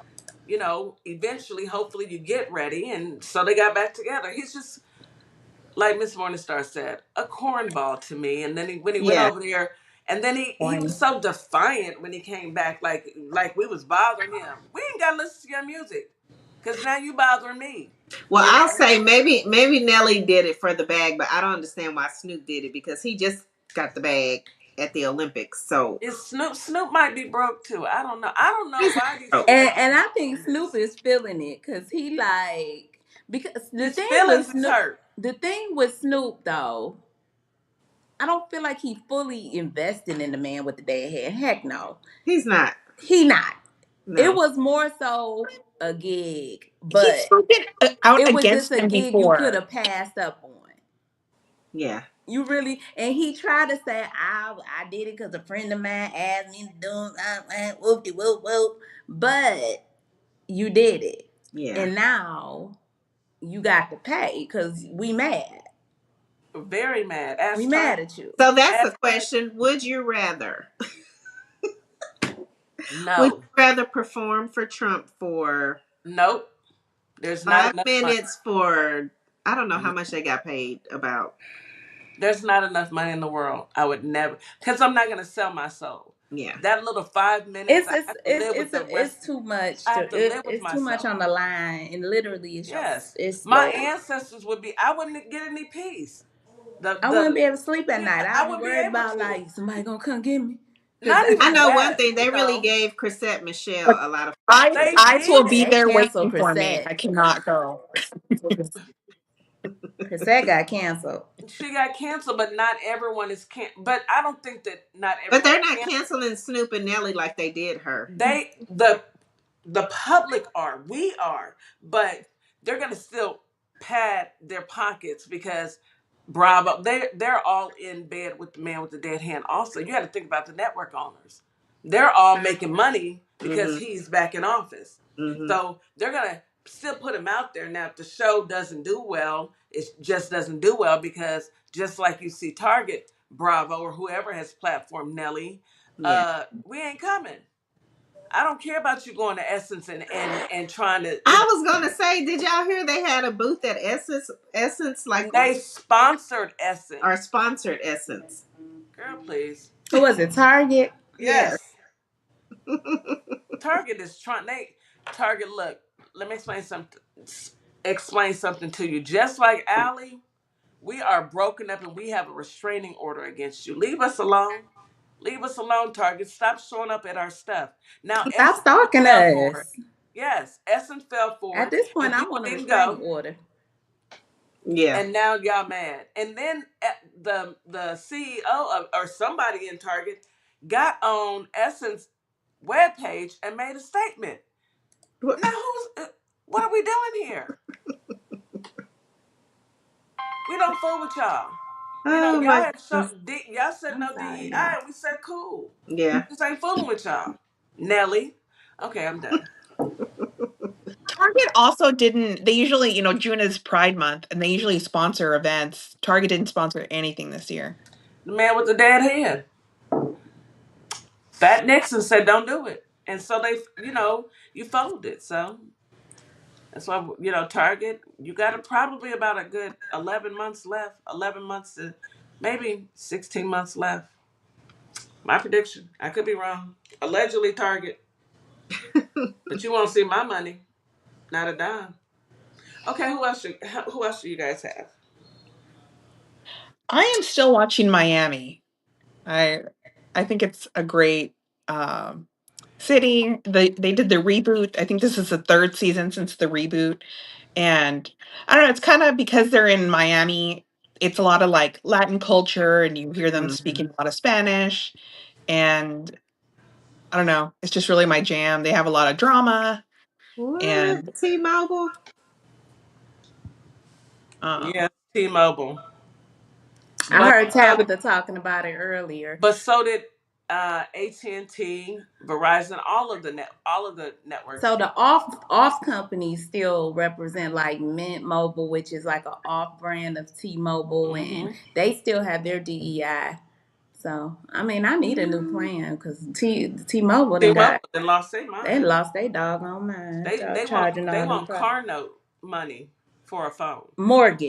eventually, hopefully, you get ready. And so they got back together. He's just like Miss Morningstar said, a cornball to me. And then when he went yeah. over there, and then he Corny. was so defiant when he came back, like we was bothering him. We ain't got to listen to your music because now you bothering me. Well, I'll say maybe Nelly did it for the bag, but I don't understand why Snoop did it because he just got the bag at the Olympics. So Is Snoop might be broke too. I don't know he's why these broke. And I think Snoop celebrities. is feeling it because he like because His feelings is hurt. The thing with Snoop though, I don't feel like he fully invested in the man with the dead head. Heck no, He's not. he not. It No. was more so a gig, He's but spoken out it was just against a him gig you could before. have passed up on. Yeah. You really, and he tried to say, I did it because a friend of mine asked me to do it, whoop de whoop whoop. But you did it. Yeah. And now you got to pay because we mad. Very mad. We Ask mad Tanya. at you. So that's the Ask question. Would you rather? Would No. you rather perform for Trump for Nope. There's not 5 enough money. minutes for I don't know how much they got paid about. There's not enough money in the world. I would never, because I'm not gonna sell my soul. Yeah. That little 5 minutes, I have to live with the rest. It's too much. I have to live with It's too much myself. on the line, and literally, Yes, it's my like ancestors would be. I wouldn't get any peace. I wouldn't The be able to sleep at Yeah, night. I I'd be wouldn't be worried able about to. like somebody gonna come get me. Cause Not I even know one that. thing. They really gave Chrisette Michelle But a lot of I They eyes will be did. they there canceled waiting for me. Chrisette. I cannot go. Chrisette got canceled. She got canceled, but not everyone is But I don't think that not but everyone they're not can. canceling Snoop and Nelly like they did her. They the public are. We are, but they're gonna still pad their pockets because Bravo. They're all in bed with the man with the dead hand. Also, you got to think about the network owners. they're all making money because Mhm. he's back in office. Mhm. So they're gonna still put him out there. Now, if the show doesn't do well, it just doesn't do well because just like you see Target, Bravo, or whoever has platformed Nelly, Yeah. we ain't coming. I don't care about you going to Essence and trying to, I was gonna say, did y'all hear they had a booth at Essence? Essence, like, they sponsored or Essence. sponsored Essence. Girl, please. Who was it? Target? Yes. Yes. Target is trying. Target. Look, let me explain something. Explain something to you. Just like Allie, we are broken up and we have a restraining order against you. Leave us alone. Leave us alone, Target. Stop showing up at our stuff. Now, Stop Essence stalking fell for it. us. Yes, Essence fell for At it, this and point, I people want a didn't restraining go. order. Yeah. And now y'all mad. And then the CEO of, or somebody in Target got on Essence webpage and made a statement. Now what are we doing here? We don't fool with y'all. You know, Oh y'all my had goodness. y'all said I'm no sorry, DEI, y'all. and we said cool. We Yeah. just ain't fooling with y'all. Nelly. Okay, I'm done. Target also didn't, they usually, June is Pride Month and they usually sponsor events. Target didn't sponsor anything this year. The man with the dead hand. Fat Nixon said don't do it. And so they, you folded. So that's why, Target, you got probably about a good 11 months left, 11 months to maybe 16 months left. My prediction. I could be wrong. Allegedly Target. But you won't see my money. Not a dime. Okay, who else do you guys have? I am still watching Miami. I I think it's a great city. They did the reboot. I think this is the third season since the reboot. And I don't know, it's kind of because they're in Miami, it's a lot of like Latin culture and you hear them Mhm. speaking a lot of Spanish. And I don't know, it's just really my jam. They have a lot of drama What? and T-Mobile? Yeah, um T-Mobile. I But heard so did, Tabitha talking about it earlier. but so did AT&T, Verizon, all of the So networks. the off companies still represent like Mint Mobile, which is like an off brand of T-Mobile, and Mm-hmm. they still have their DEI. So I mean, I need a new plan because T-Mobile done T-Mobile got they lost their they mind. lost their doggone mind charging They all them want prices. car note money for a phone.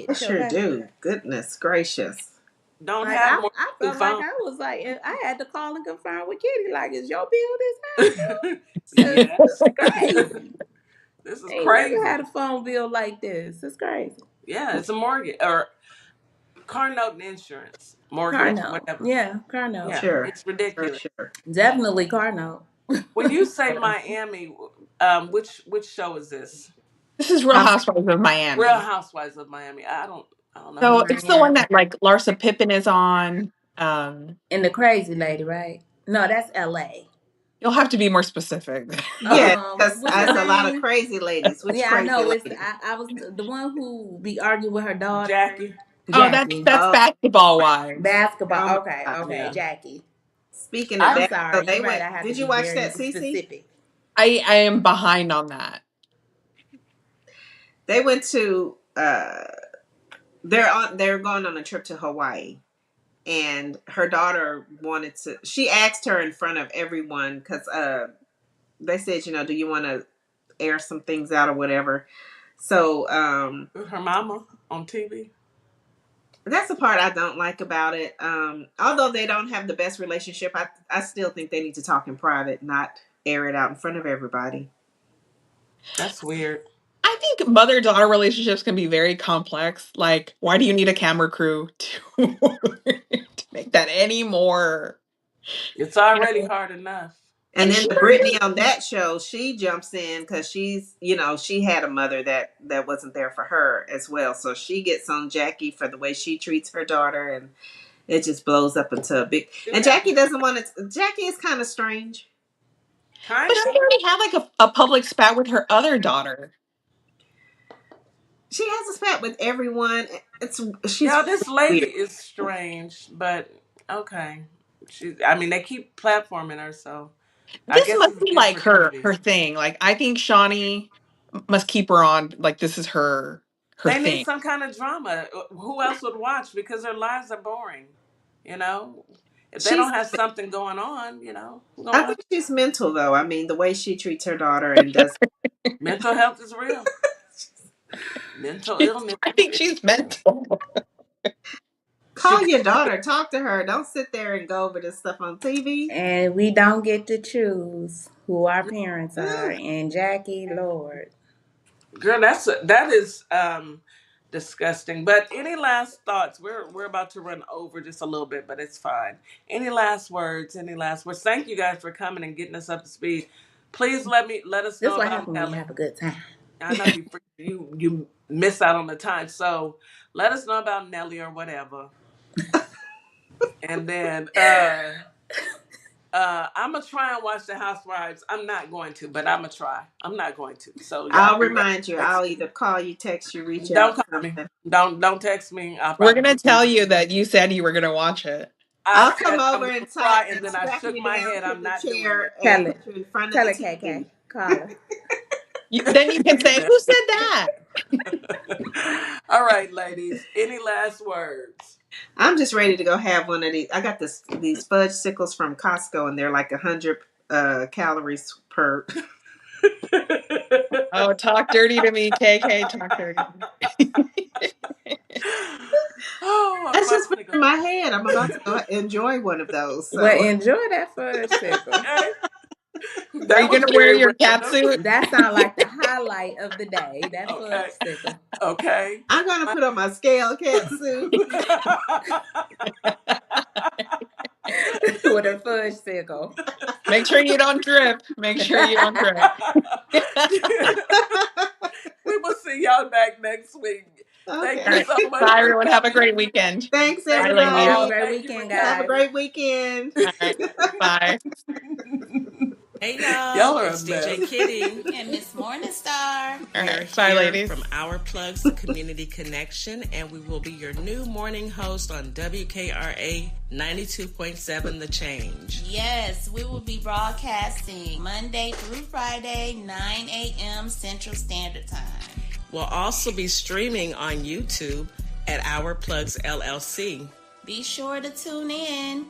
I Mortgage, sure okay. do. Goodness gracious. Don't Like have more I than two felt like phones. I was like I had to call and confirm with Kitty, like, is your bill this high, girl? Cause Yeah. this is crazy. This is Ain't never crazy. had a phone bill like this. It's crazy. Yeah, it's a mortgage or car note and insurance, Car mortgage, note. whatever. Yeah, car note. Yeah, Sure. it's For ridiculous. sure. Definitely car note. When you say Miami, which show is this? this is Real House. Housewives of Real Miami. Housewives of Miami. I don't know who. So it's the one Miami. that like Larsa Pippen is on. And the crazy lady, right? No, that's LA. You'll have to be more specific. Yeah, because What's her it's a lot of name? crazy ladies. Which Yeah, I crazy know. It's lady? I was the one who be arguing with her daughter, Jackie. Oh, that's Jackie. that's Oh, basketball wives. oh Basketball. my Okay, God. okay, Yeah. Jackie. Speaking of I I'm that, so sorry. they You're right. went. I have to Did you be watch very that, Cece? specific. I am behind on that. They went to. They're going on a trip to Hawaii, and her daughter wanted to. She asked her in front of everyone because they said, do you want to air some things out or whatever. So her mama on TV. that's the part I don't like about it. Although they don't have the best relationship, I still think they need to talk in private, not air it out in front of everybody. That's weird. I think mother-daughter relationships can be very complex. Like, why do you need a camera crew to, to make that any more? It's You already know? hard enough. And And then she the might Brittany on that show, she jumps in because she had a mother that wasn't there for her as well. So she gets on Jackie for the way she treats her daughter, and it just blows up into a big. She And had Jackie doesn't want it. Jackie is kind of strange. but kinda. she already had like a public spat with her other daughter. She has a spat with everyone. She's Yeah, this lady weird. is strange, but okay. I mean, they keep platforming her, so I This guess must it's be good like for her TV. thing. Like I think Shawnee must keep her on. Like this is her They need thing. some kind of drama. Who else would watch? Because their lives are boring. You know, if they She's don't have something going on, who gonna I watch? think she's mental though. I mean, the way she treats her daughter and does. Mental health is real. Mental illness I is think real. she's mental. She Call your daughter, talk to her. Don't sit there and go over this stuff on TV. And we don't get to choose who our parents are. Ugh. And Jackie, Lord. girl, that is disgusting. But any last thoughts? We're about to run over just a little bit, but it's fine. Any last words? Any last words? Thank you guys for coming and getting us up to speed. Please let us This is know what about happened when you Nelly. have a good time. I know you miss out on the time, so let us know about Nelly or whatever. And then I'm gonna try and watch the Housewives. I'm not going to, but I'm gonna try. I'm not going to. So y'all I'll be ready remind you. next I'll week. either call you, text you, reach Don't out, call me. something. Don't text me. I'll We're probably gonna lose tell it. you that you said you were gonna watch it. I I'll come said I'm over gonna and try, and and then I strap shook you my down head. to I'm the not doing chair it. and Tell put it. you in front of Tell the it, KK. TV. Call her. Then you can say, "Who said that?" All right, ladies. Any last words? I'm just ready to go have one of these. I got these fudge sickles from Costco, and they're like 100 calories per. Oh, talk dirty to me, KK. Talk dirty. Oh, a That's just been popsicle. in my head. I'm about to go enjoy one of those. Well, So enjoy that fudge sickle. Okay. Are That you was gonna wear very your cat random. suit? That sounds like the highlight of the day. That fudge Okay. sickle Okay. I'm gonna put on my scale cat suit. with a fudge sickle. Make sure you don't drip. Make sure you don't drip. We will see y'all back next week. Thank Okay. All you right. so much Bye, for everyone. Have a coming. great weekend. Thanks, Bye, Thank you Have a ladies. all. everybody. great Thank you for weekend, Have a guys. great weekend. All right. Bye. Hey y'all, Y'all are a it's DJ mess. Kitty and Miss Morningstar. All We are right. Bye, here ladies. from Our Plugs Community Connection, and we will be your new morning host on WKRA 92.7 The Change. Yes, we will be broadcasting Monday through Friday, 9 a.m. Central Standard Time. We'll also be streaming on YouTube at Our Plugs LLC. Be sure to tune in.